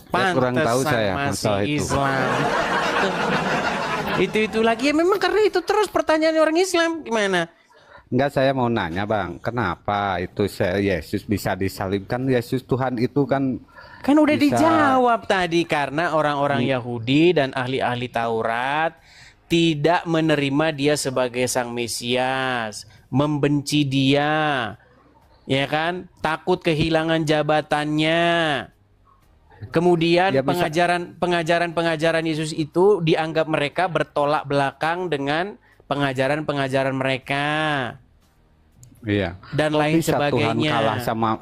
Ya, kurang tahu Pantesan saya masih masalah itu. Islam. Itu lagi ya, memang karena itu terus pertanyaan orang Islam gimana? Enggak, saya mau nanya, Bang. Kenapa itu Yesus bisa disalibkan? Yesus Tuhan itu kan Kan udah bisa- dijawab tadi, karena orang-orang Yahudi dan ahli-ahli Taurat tidak menerima dia sebagai sang Mesias, membenci dia, ya kan? Takut kehilangan jabatannya. Kemudian Ya, bisa. pengajaran Yesus itu dianggap mereka bertolak belakang dengan pengajaran mereka iya. dan Kok lain bisa Tuhan sebagainya. kalah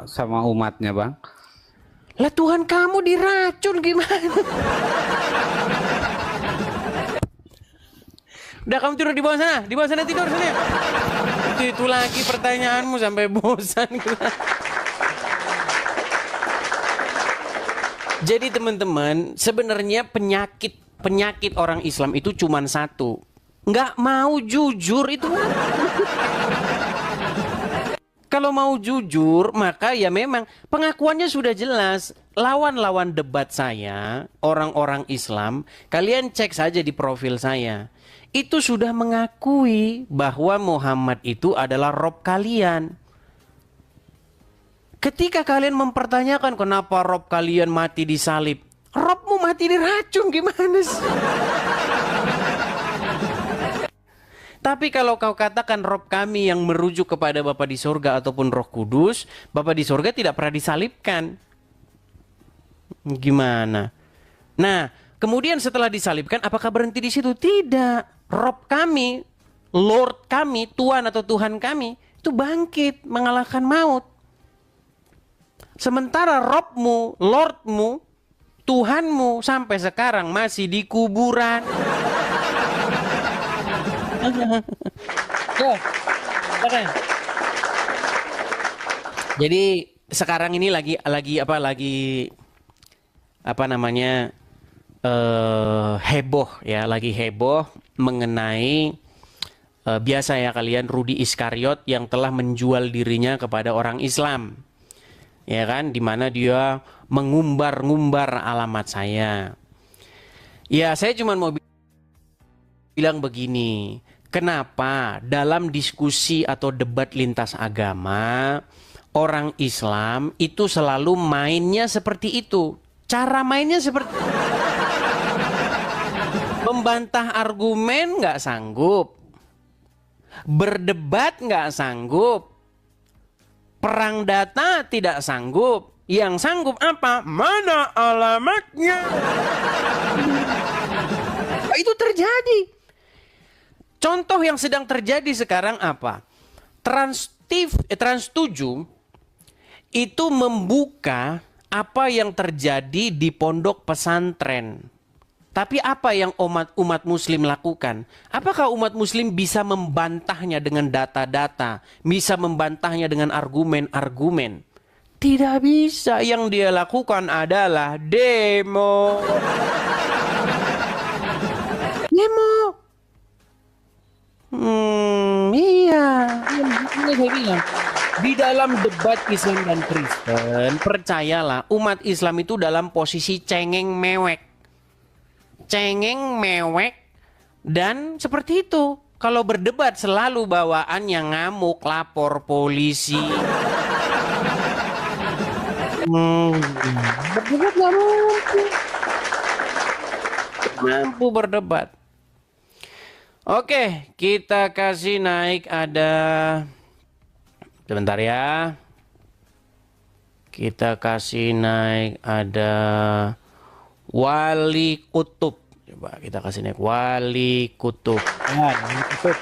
sama umatnya, Bang? Lah Tuhan kamu diracun gimana? Udah kamu tidur di bawah sana tidur sana. Itu lagi pertanyaanmu sampai bosan. Jadi teman-teman, sebenarnya penyakit orang Islam itu cuma satu, nggak mau jujur itu. Kalau mau jujur, maka ya memang pengakuannya sudah jelas. Lawan-lawan debat saya, orang-orang Islam, kalian cek saja di profil saya. Itu sudah mengakui bahwa Muhammad itu adalah Rob kalian. Ketika kalian mempertanyakan kenapa Rob kalian mati disalib, Robmu mati diracun gimana sih? Tapi kalau kau katakan Rob kami yang merujuk kepada Bapa di sorga ataupun Roh Kudus, Bapa di sorga tidak pernah disalibkan. Gimana? Nah, kemudian setelah disalibkan, apakah berhenti di situ? Tidak. Rob kami, Lord kami, Tuhan atau Tuhan kami, itu bangkit, mengalahkan maut. Sementara Robmu, Lordmu, Tuhanmu sampai sekarang masih di kuburan. Jadi sekarang ini lagi heboh ya, lagi heboh mengenai biasa ya kalian, Rudi Iskariot yang telah menjual dirinya kepada orang Islam. Ya kan, dimana dia mengumbar-ngumbar alamat saya. Ya, saya cuma mau bilang begini, kenapa dalam diskusi atau debat lintas agama orang Islam itu selalu mainnya seperti itu. Cara mainnya seperti membantah argumen nggak sanggup, berdebat nggak sanggup, perang data tidak sanggup. Yang sanggup apa? Mana alamatnya? Itu terjadi. Contoh yang sedang terjadi sekarang apa? Trans 7 itu membuka apa yang terjadi di pondok pesantren. Tapi apa yang umat muslim lakukan? Apakah umat muslim bisa membantahnya dengan data-data? Bisa membantahnya dengan argumen-argumen? Tidak bisa. Yang dia lakukan adalah demo. Demo. Iya. Ini saya bilang. Di dalam debat Islam dan Kristen, percayalah umat Islam itu dalam posisi cengeng mewek. Cengeng mewek dan seperti itu. Kalau berdebat selalu bawaannya ngamuk, lapor polisi. Berdebat gak mampu berdebat. Oke, kita kasih naik ada, sebentar ya. Kita kasih naik ada Wali Kutub. Coba kita kasih naik Wali Kutub. Wali Kutub.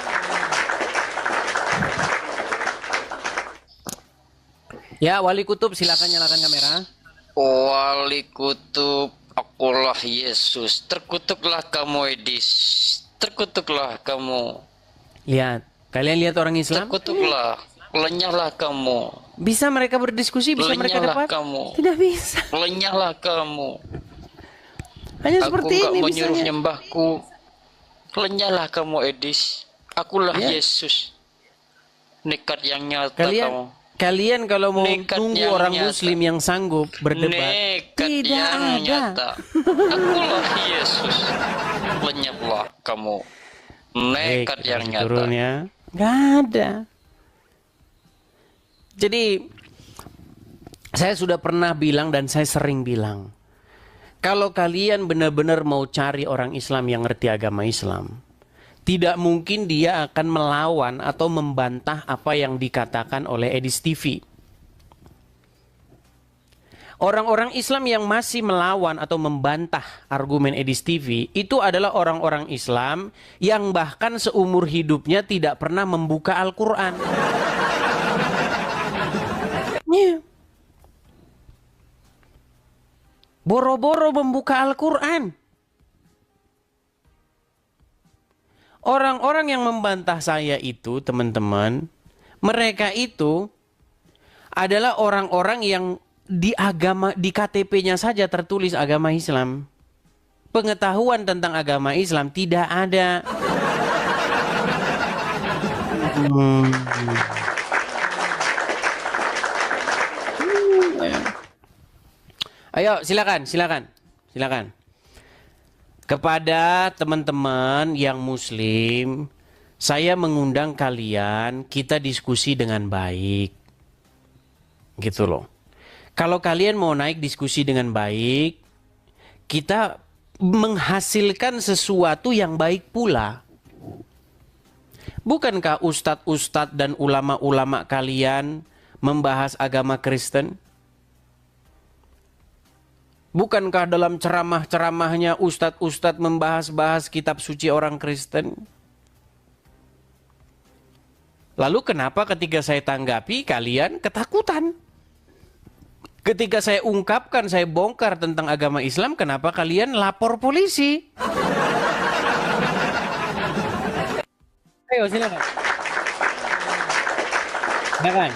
Ya, Wali Kutub, silakan nyalakan kamera. Wali Kutub, akulah Yesus. Terkutuklah kamu Edis. Terkutuklah kamu. Lihat, kalian lihat orang Islam? Terkutuklah. Lenyahlah kamu. Bisa mereka berdiskusi, bisa mereka Lenyahlah dapat? kamu. Tidak bisa. Lenyahlah kamu. Hanya Aku seperti enggak ini menyuruh bisanya. nyembahku. Lenyahlah kamu Edis. Akulah Ya. Yesus. Nekat yang nyata kamu. Kalian kalau mau Nekat tunggu yang orang nyata. Muslim yang sanggup berdebat, Nekat tidak yang ada. nyata. Akulah Yesus. Lenyaplah kamu. Nekat yang nyata. Turunnya nggak ada. Jadi saya sudah pernah bilang dan saya sering bilang, kalau kalian benar-benar mau cari orang Islam yang ngerti agama Islam, tidak mungkin dia akan melawan atau membantah apa yang dikatakan oleh Edis TV. Orang-orang Islam yang masih melawan atau membantah argumen Edis TV itu adalah orang-orang Islam yang bahkan seumur hidupnya tidak pernah membuka Al-Quran. Yeah. Boro-boro membuka Al-Quran. Orang-orang yang membantah saya itu, teman-teman, mereka itu adalah orang-orang yang di KTP-nya saja tertulis agama Islam. Pengetahuan tentang agama Islam tidak ada. Ayo, silakan. Kepada teman-teman yang Muslim, saya mengundang kalian, kita diskusi dengan baik. Gitu loh. Kalau kalian mau naik diskusi dengan baik, kita menghasilkan sesuatu yang baik pula. Bukankah ustadz-ustadz dan ulama-ulama kalian membahas agama Kristen? Bukankah dalam ceramah-ceramahnya ustadz-ustadz membahas-bahas kitab suci orang Kristen? Lalu kenapa ketika saya tanggapi kalian ketakutan? Ketika saya ungkapkan, saya bongkar tentang agama Islam, kenapa kalian lapor polisi? Ayo silakan. Silakan.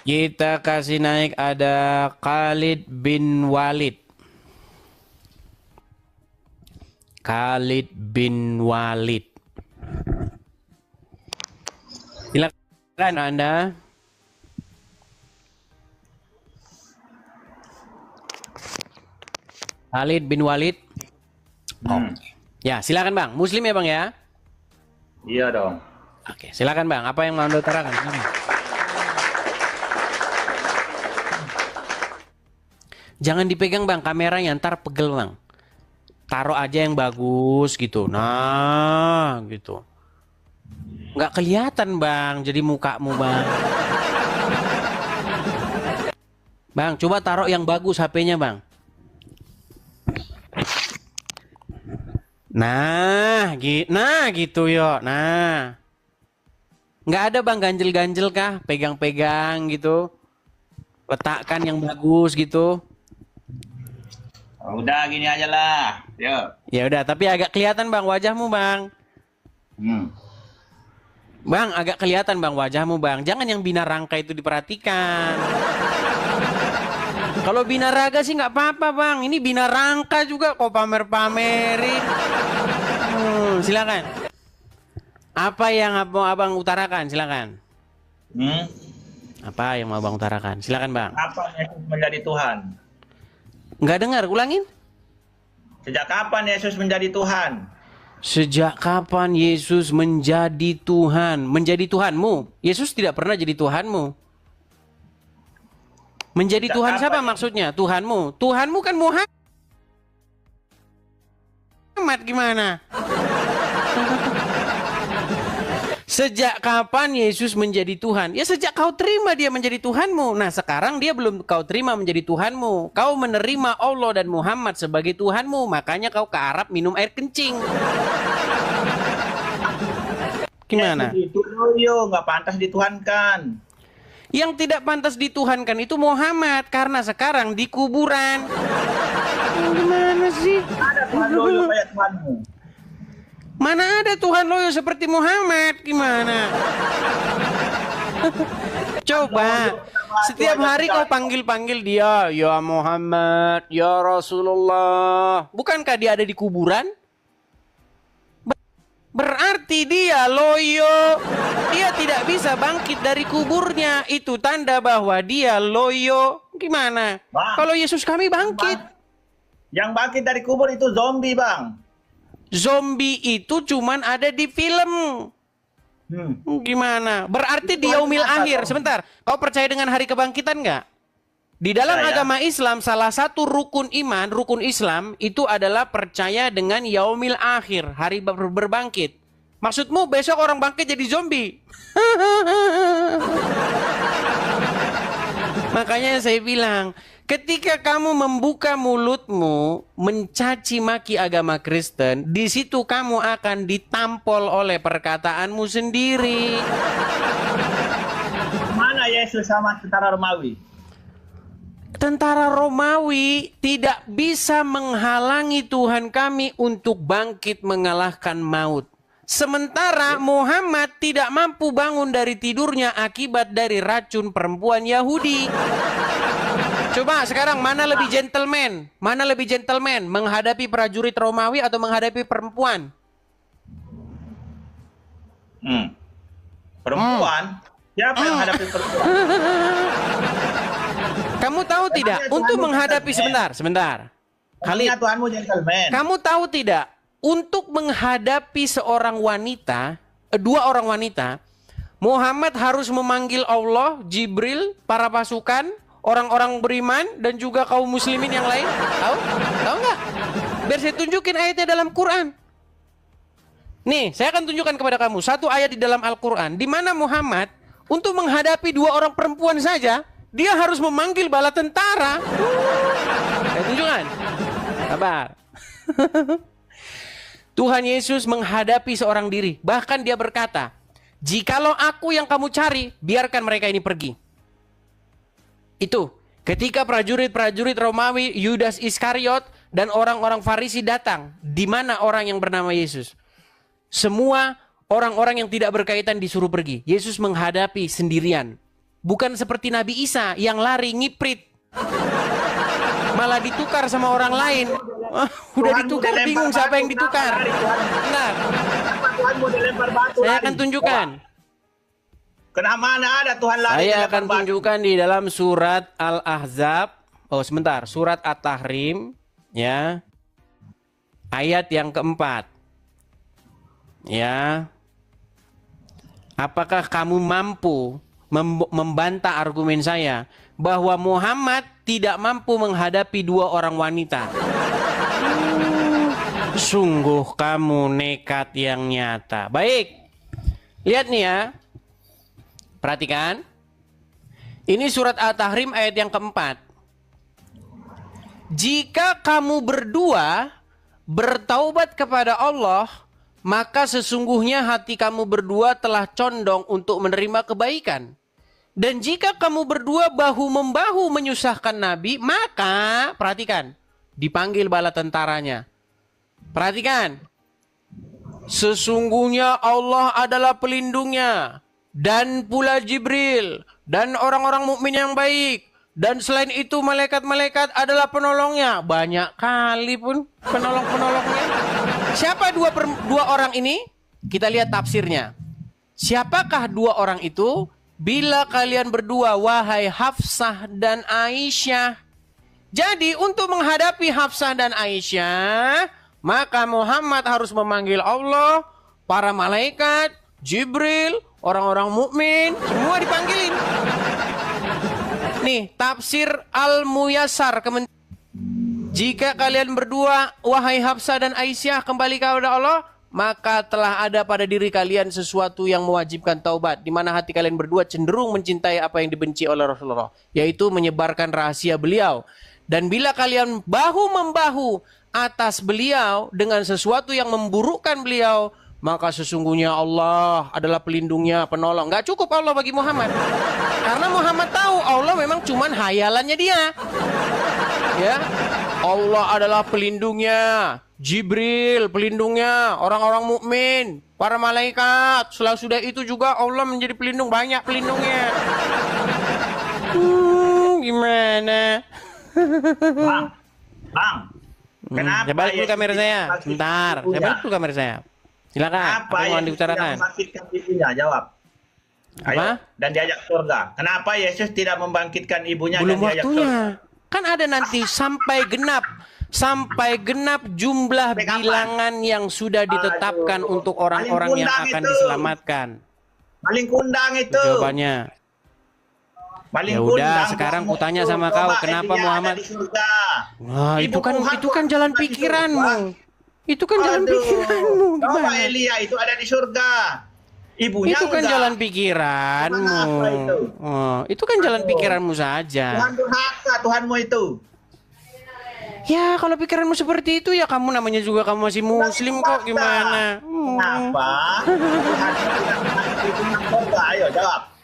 Kita kasih naik ada Khalid bin Walid. Khalid bin Walid. Silakan Anda. Khalid bin Walid. Ya, silakan Bang. Muslim ya Bang ya? Iya dong. Oke, silakan Bang. Apa yang mau Anda utarakan? Jangan dipegang Bang, kameranya ntar pegel Bang. Taruh aja yang bagus gitu. Nah, gitu. Nggak kelihatan Bang, jadi mukamu Bang. Bang, coba taruh yang bagus HP-nya Bang. Nah gitu yo. Nah. Nggak ada Bang ganjel-ganjel kah? Pegang-pegang gitu. Letakkan yang bagus gitu. Udah gini aja lah. Yuk. Ya udah, tapi agak kelihatan Bang wajahmu Bang. Bang, agak kelihatan Bang wajahmu Bang. Jangan yang bina rangka itu diperhatikan. Kalau bina raga sih nggak apa-apa Bang. Ini bina rangka juga kok pamer-pamerin. Silakan. Apa yang mau Abang utarakan? Silakan. Apa yang mau Abang utarakan? Silakan Bang. Kapan Yesus menjadi Tuhan? Nggak dengar, ulangin. Sejak kapan Yesus menjadi Tuhan? Sejak kapan Yesus menjadi Tuhan? Menjadi Tuhanmu? Yesus tidak pernah jadi Tuhanmu. Menjadi Sejak Tuhan siapa kapan? maksudnya? Tuhanmu. Tuhanmu kan Muhammad gimana? Sejak kapan Yesus menjadi Tuhan? Ya sejak kau terima dia menjadi Tuhanmu. Nah sekarang dia belum kau terima menjadi Tuhanmu. Kau menerima Allah dan Muhammad sebagai Tuhanmu. Makanya kau ke Arab minum air kencing. Gimana? Itu loyo, nggak pantas dituhankan. Yang tidak pantas dituhankan itu Muhammad. Karena sekarang di kuburan. Gimana sih? Ada Tuhan loyo kayak Tuhanmu. Mana ada Tuhan loyo seperti Muhammad? Gimana? Coba setiap hari kau panggil-panggil dia, ya Muhammad, ya Rasulullah. Bukankah dia ada di kuburan? Berarti dia loyo. Dia tidak bisa bangkit dari kuburnya. Itu tanda bahwa dia loyo. Gimana? Bang, kalau Yesus kami bangkit. Yang bangkit dari kubur itu zombie Bang. Zombie itu cuman ada di film. Gimana? Berarti di yaumil akhir. Sebentar, kau percaya dengan hari kebangkitan nggak? Di dalam agama Islam, salah satu rukun iman, rukun Islam itu adalah percaya dengan yaumil akhir, hari berbangkit. Maksudmu besok orang bangkit jadi zombie? Makanya saya bilang, ketika kamu membuka mulutmu mencaci maki agama Kristen, di situ kamu akan ditampol oleh perkataanmu sendiri. Mana Yesus sama tentara Romawi? Tentara Romawi tidak bisa menghalangi Tuhan kami untuk bangkit mengalahkan maut. Sementara Muhammad tidak mampu bangun dari tidurnya akibat dari racun perempuan Yahudi. Coba sekarang mana lebih gentleman? Mana lebih gentleman? Menghadapi prajurit Romawi atau menghadapi perempuan? Perempuan? Siapa yang menghadapi perempuan? Kamu tahu tidak? Untuk menghadapi sebentar. Khalid, Tuhanmu gentleman. kamu tahu tidak? Untuk menghadapi seorang wanita, dua orang wanita, Muhammad harus memanggil Allah, Jibril, para pasukan, orang-orang beriman, dan juga kaum muslimin yang lain. Tahu? Tahu nggak? Biar saya tunjukin ayatnya dalam Quran. Nih, saya akan tunjukkan kepada kamu satu ayat di dalam Al-Quran, di mana Muhammad untuk menghadapi dua orang perempuan saja, dia harus memanggil bala tentara. Saya tunjukkan. Sabar. Tuhan Yesus menghadapi seorang diri. Bahkan dia berkata, jikalau aku yang kamu cari, biarkan mereka ini pergi. Itu ketika prajurit-prajurit Romawi, Yudas Iskariot, dan orang-orang Farisi datang. Di mana orang yang bernama Yesus? Semua orang-orang yang tidak berkaitan disuruh pergi. Yesus menghadapi sendirian. Bukan seperti Nabi Isa yang lari ngiprit. Malah ditukar sama orang lain. Udah ditukar, bingung siapa yang ditukar. Benar. Saya akan tunjukkan. Kenapa mana ada Tuhan lari? Saya akan tunjukkan di dalam surat Al-Ahzab. Oh sebentar, surat At-Tahrim. Ya. Ayat yang keempat. Ya. Apakah kamu mampu membantah argumen saya bahwa Muhammad tidak mampu menghadapi dua orang wanita? Sungguh kamu nekat yang nyata. Baik. Lihat nih ya. Perhatikan. Ini surat At-Tahrim ayat yang keempat. Jika kamu berdua bertaubat kepada Allah, maka sesungguhnya hati kamu berdua telah condong untuk menerima kebaikan. Dan jika kamu berdua bahu-membahu menyusahkan Nabi, maka, perhatikan, dipanggil bala tentaranya. Perhatikan, sesungguhnya Allah adalah pelindungnya, dan pula Jibril, dan orang-orang mukmin yang baik. Dan selain itu malaikat-malaikat adalah penolongnya. Banyak kali pun penolong-penolongnya. Siapa dua orang ini? Kita lihat tafsirnya. Siapakah dua orang itu? Bila kalian berdua, wahai Hafsah dan Aisyah. Jadi untuk menghadapi Hafsah dan Aisyah, maka Muhammad harus memanggil Allah, para malaikat, Jibril, orang-orang mukmin, semua dipanggilin. Nih, tafsir Al-Muyassar. Jika kalian berdua, wahai Hafsah dan Aisyah, kembali kepada Allah, maka telah ada pada diri kalian sesuatu yang mewajibkan taubat, di mana hati kalian berdua cenderung mencintai apa yang dibenci oleh Rasulullah, yaitu menyebarkan rahasia beliau. Dan bila kalian bahu-membahu atas beliau dengan sesuatu yang memburukkan beliau, maka sesungguhnya Allah adalah pelindungnya, penolong. Gak cukup Allah bagi Muhammad. Karena Muhammad tahu Allah memang cuman hayalannya dia. Ya, Allah adalah pelindungnya, Jibril pelindungnya, orang-orang mukmin, para malaikat. Sudah itu juga Allah menjadi pelindung, banyak pelindungnya. Gimana? Bang. Kenapa? Saya balik dulu kamera saya. Sebentar, saya balik dulu kamera saya. Silakan. Apa yang dibicarakan? Membangkitkan ibunya, jawab. Ayo. Dan diajak surga. Kenapa Yesus tidak membangkitkan ibunya? Belum dan diajak waktunya. Surga? Kan ada nanti sampai genap jumlah bilangan yang sudah ditetapkan untuk orang-orang yang akan diselamatkan. Paling kundang itu. Jawabannya. Ya udah, sekarang kutanya sama kau, kenapa Muhammad? Nah, itu kan jalan pikiranmu. Itu kan jalan pikiranmu. Gimana? Elia itu ada di surga. Ibunya itu kan enggak. Jalan pikiranmu. Itu kan jalan pikiranmu saja. Tuhan durhaka, Tuhanmu itu. Ya, kalau pikiranmu seperti itu, ya kamu namanya juga kamu masih muslim kok, gimana? Kenapa? Ayo jawab.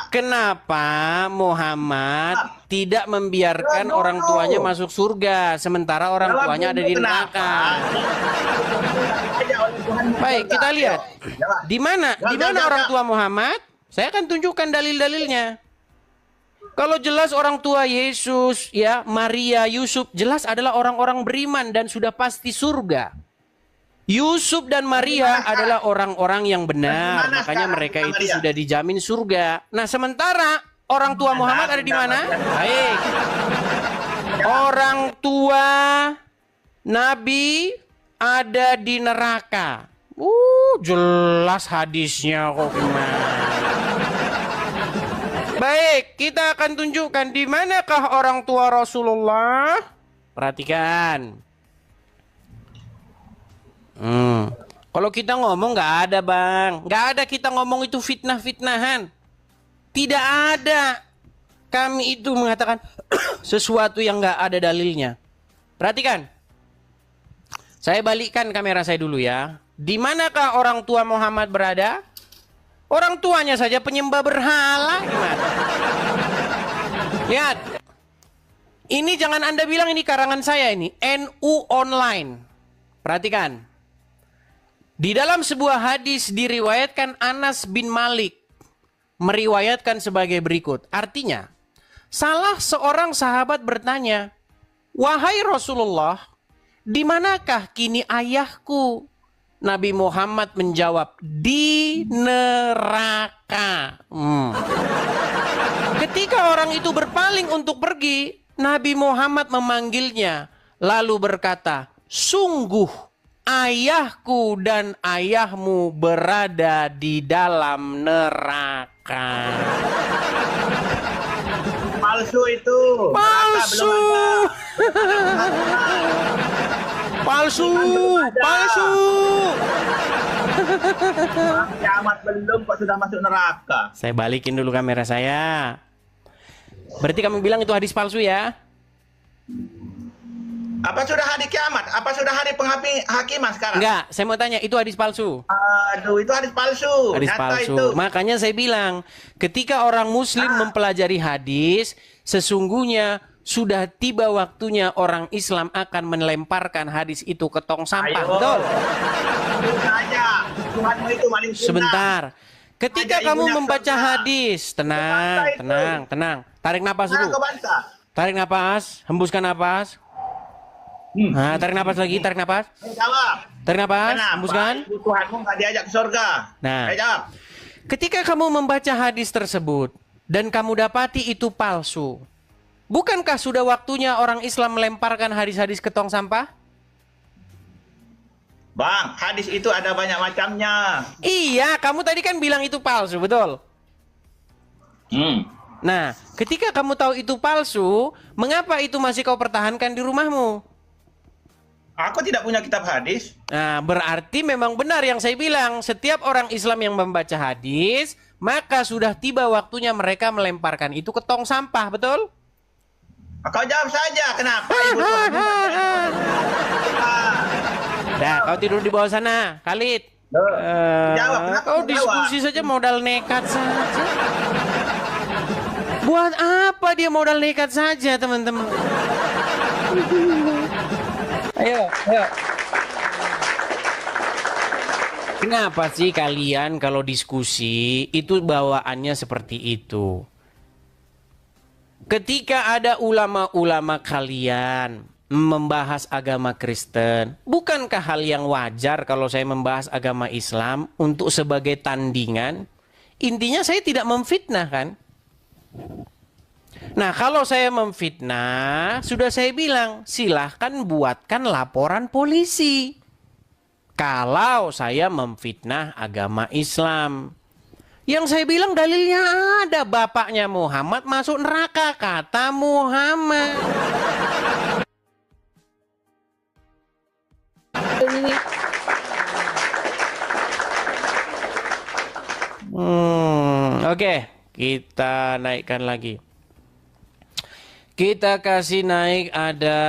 Kenapa Muhammad tidak membiarkan orang tuanya masuk surga, sementara orang tuanya ada di neraka? Baik, kita lihat. Di mana orang tua Muhammad? Saya akan tunjukkan dalil-dalilnya. Kalau jelas orang tua Yesus, ya, Maria, Yusuf, jelas adalah orang-orang beriman dan sudah pasti surga. Yusuf dan Maria adalah orang-orang yang benar, makanya mereka itu sudah dijamin surga. Nah, sementara orang tua Muhammad ada di mana? Baik. Orang tua Nabi ada di neraka. Jelas hadisnya kok gimana. Baik, kita akan tunjukkan di manakah orang tua Rasulullah. Perhatikan. Kalau kita ngomong nggak ada, Bang. Nggak ada kita ngomong itu fitnah-fitnahan. Tidak ada. kami itu mengatakan sesuatu yang nggak ada dalilnya. Perhatikan. Saya balikkan kamera saya dulu ya. Di manakah orang tua Muhammad berada? Orang tuanya saja penyembah berhala. Gimana? Lihat. Ini jangan Anda bilang ini karangan saya ini. NU Online. Perhatikan. Di dalam sebuah hadis diriwayatkan Anas bin Malik meriwayatkan sebagai berikut. Artinya, salah seorang sahabat bertanya, "Wahai Rasulullah, di manakah kini ayahku?" Nabi Muhammad menjawab, "Di neraka." Ketika orang itu berpaling untuk pergi, Nabi Muhammad memanggilnya, lalu berkata, "Sungguh ayahku dan ayahmu berada di dalam neraka." Palsu itu. Palsu. Palsu. Palsu. Kiamat belum kok sudah masuk neraka. Saya balikin dulu kamera saya. Berarti kamu bilang itu hadis palsu ya? Apa sudah hari kiamat? Apa sudah hari penghakiman sekarang? Enggak, saya mau tanya, itu hadis palsu? Aduh, itu hadis palsu. Hadis Nyata palsu. itu. Makanya saya bilang, ketika orang muslim mempelajari hadis, sesungguhnya sudah tiba waktunya orang Islam akan melemparkan hadis itu ke tong sampah. Ayo. Betul? Saja. Tuhanmu itu maling sunnah. Sebentar. Ketika Aja kamu ibunya membaca surga. hadis, tenang, Kebanta itu. tenang, tenang. Tarik napas Nah, dulu. kebanta. Tarik napas, hembuskan napas. Nah, tarik napas lagi, tarik napas. Jawab. Tarik napas, Kenapa hembuskan. ibu Tuhanmu nggak diajak ke surga? Nah. Ayo jawab. Ketika kamu membaca hadis tersebut dan kamu dapati itu palsu, bukankah sudah waktunya orang Islam melemparkan hadis-hadis ke tong sampah? Bang, hadis itu ada banyak macamnya. Iya, kamu tadi kan bilang itu palsu, betul? Nah, ketika kamu tahu itu palsu, mengapa itu masih kau pertahankan di rumahmu? Aku tidak punya kitab hadis. Nah, berarti memang benar yang saya bilang. Setiap orang Islam yang membaca hadis, maka sudah tiba waktunya mereka melemparkan itu ke tong sampah, betul? Kau jawab saja, kenapa ibu Tuhanmu nggak diajak ke surga? Dah, kau tidur di bawah sana, Khalid. Jawab, kenapa Kau kau diskusi jawab? saja modal nekat saja. Buat apa dia modal nekat saja, teman-teman? Ayo, ayo. Kenapa sih kalian kalau diskusi itu bawaannya seperti itu? Ketika ada ulama-ulama kalian membahas agama Kristen, bukankah hal yang wajar kalau saya membahas agama Islam untuk sebagai tandingan? Intinya saya tidak memfitnah kan? Nah, kalau saya memfitnah, sudah saya bilang, silahkan buatkan laporan polisi. Kalau saya memfitnah agama Islam. Yang saya bilang dalilnya ada, bapaknya Muhammad masuk neraka, kata Muhammad. Oke, kita naikkan lagi. Kita kasih naik ada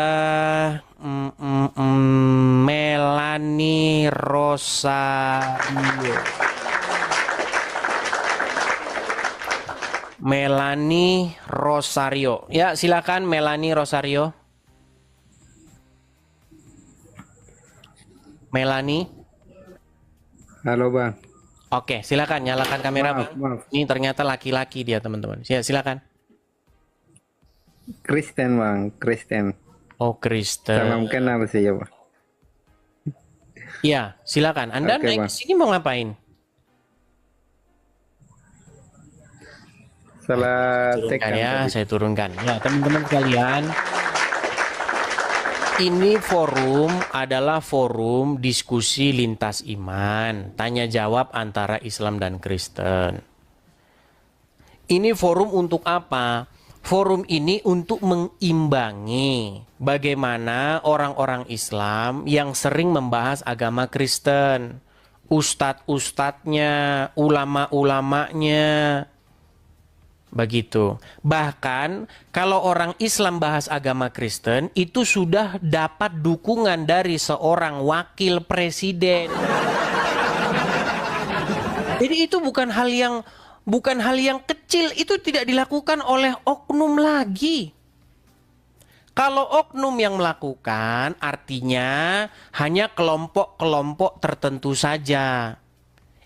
Melanie Rosario. Melanie Rosario. Ya, silakan Melanie Rosario. Melanie. Halo Bang. Oke, silakan nyalakan kamera, Bang. Maaf. Ini ternyata laki-laki dia, teman-teman. Ya, silakan. Kristen Bang, Kristen. Oh, Kristen. Salam kenal sih ya Bang. Iya, silakan. Anda Oke, naik Bang. ke sini mau ngapain? Salah Turunkan tekan ya, tadi. saya turunkan. Ya, teman-teman sekalian. Ini forum adalah forum diskusi lintas iman, tanya jawab antara Islam dan Kristen. Ini forum untuk apa? Forum ini untuk mengimbangi bagaimana orang-orang Islam yang sering membahas agama Kristen, ustadz-ustadznya, ulama-ulamanya. Begitu. Bahkan kalau orang Islam bahas agama Kristen itu sudah dapat dukungan dari seorang wakil presiden. Jadi itu bukan hal yang kecil, itu tidak dilakukan oleh oknum lagi. Kalau oknum yang melakukan artinya hanya kelompok-kelompok tertentu saja.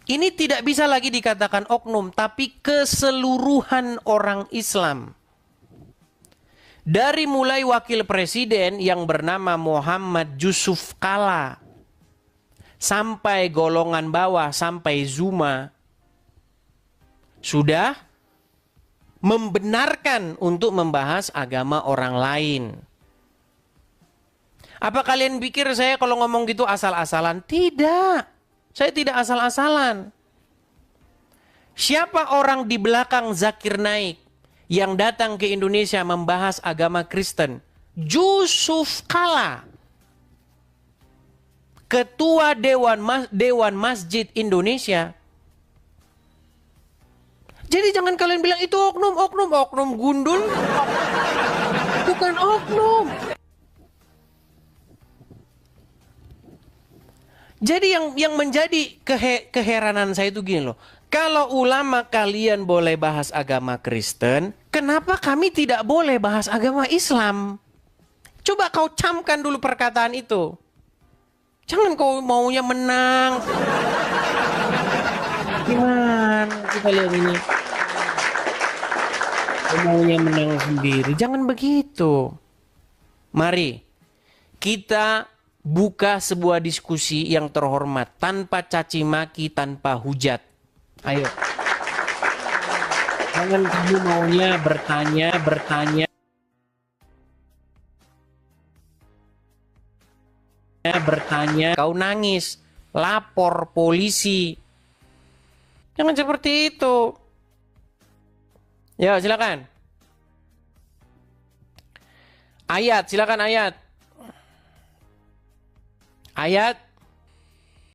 Ini tidak bisa lagi dikatakan oknum, tapi keseluruhan orang Islam. Dari mulai wakil presiden yang bernama Muhammad Yusuf Kalla, sampai golongan bawah, sampai Zuma, sudah membenarkan untuk membahas agama orang lain. Apa kalian pikir saya kalau ngomong gitu asal-asalan? Tidak. Saya tidak asal-asalan. Siapa orang di belakang Zakir Naik yang datang ke Indonesia membahas agama Kristen? Yusuf Kalla, Ketua Dewan Masjid Indonesia. Jadi jangan kalian bilang itu oknum gundul. Bukan oknum. Jadi yang menjadi keheranan saya itu gini loh. Kalau ulama kalian boleh bahas agama Kristen, kenapa kami tidak boleh bahas agama Islam? Coba kau camkan dulu perkataan itu. Jangan kau maunya menang. Gimana kita lihat ini? Kau maunya menang sendiri. Jangan begitu. Mari kita buka sebuah diskusi yang terhormat, tanpa caci maki, tanpa hujat. Ayo. Jangan kamu maunya bertanya, kau nangis, lapor polisi. Jangan seperti itu. Ya, silakan. Silakan ayat. Ayat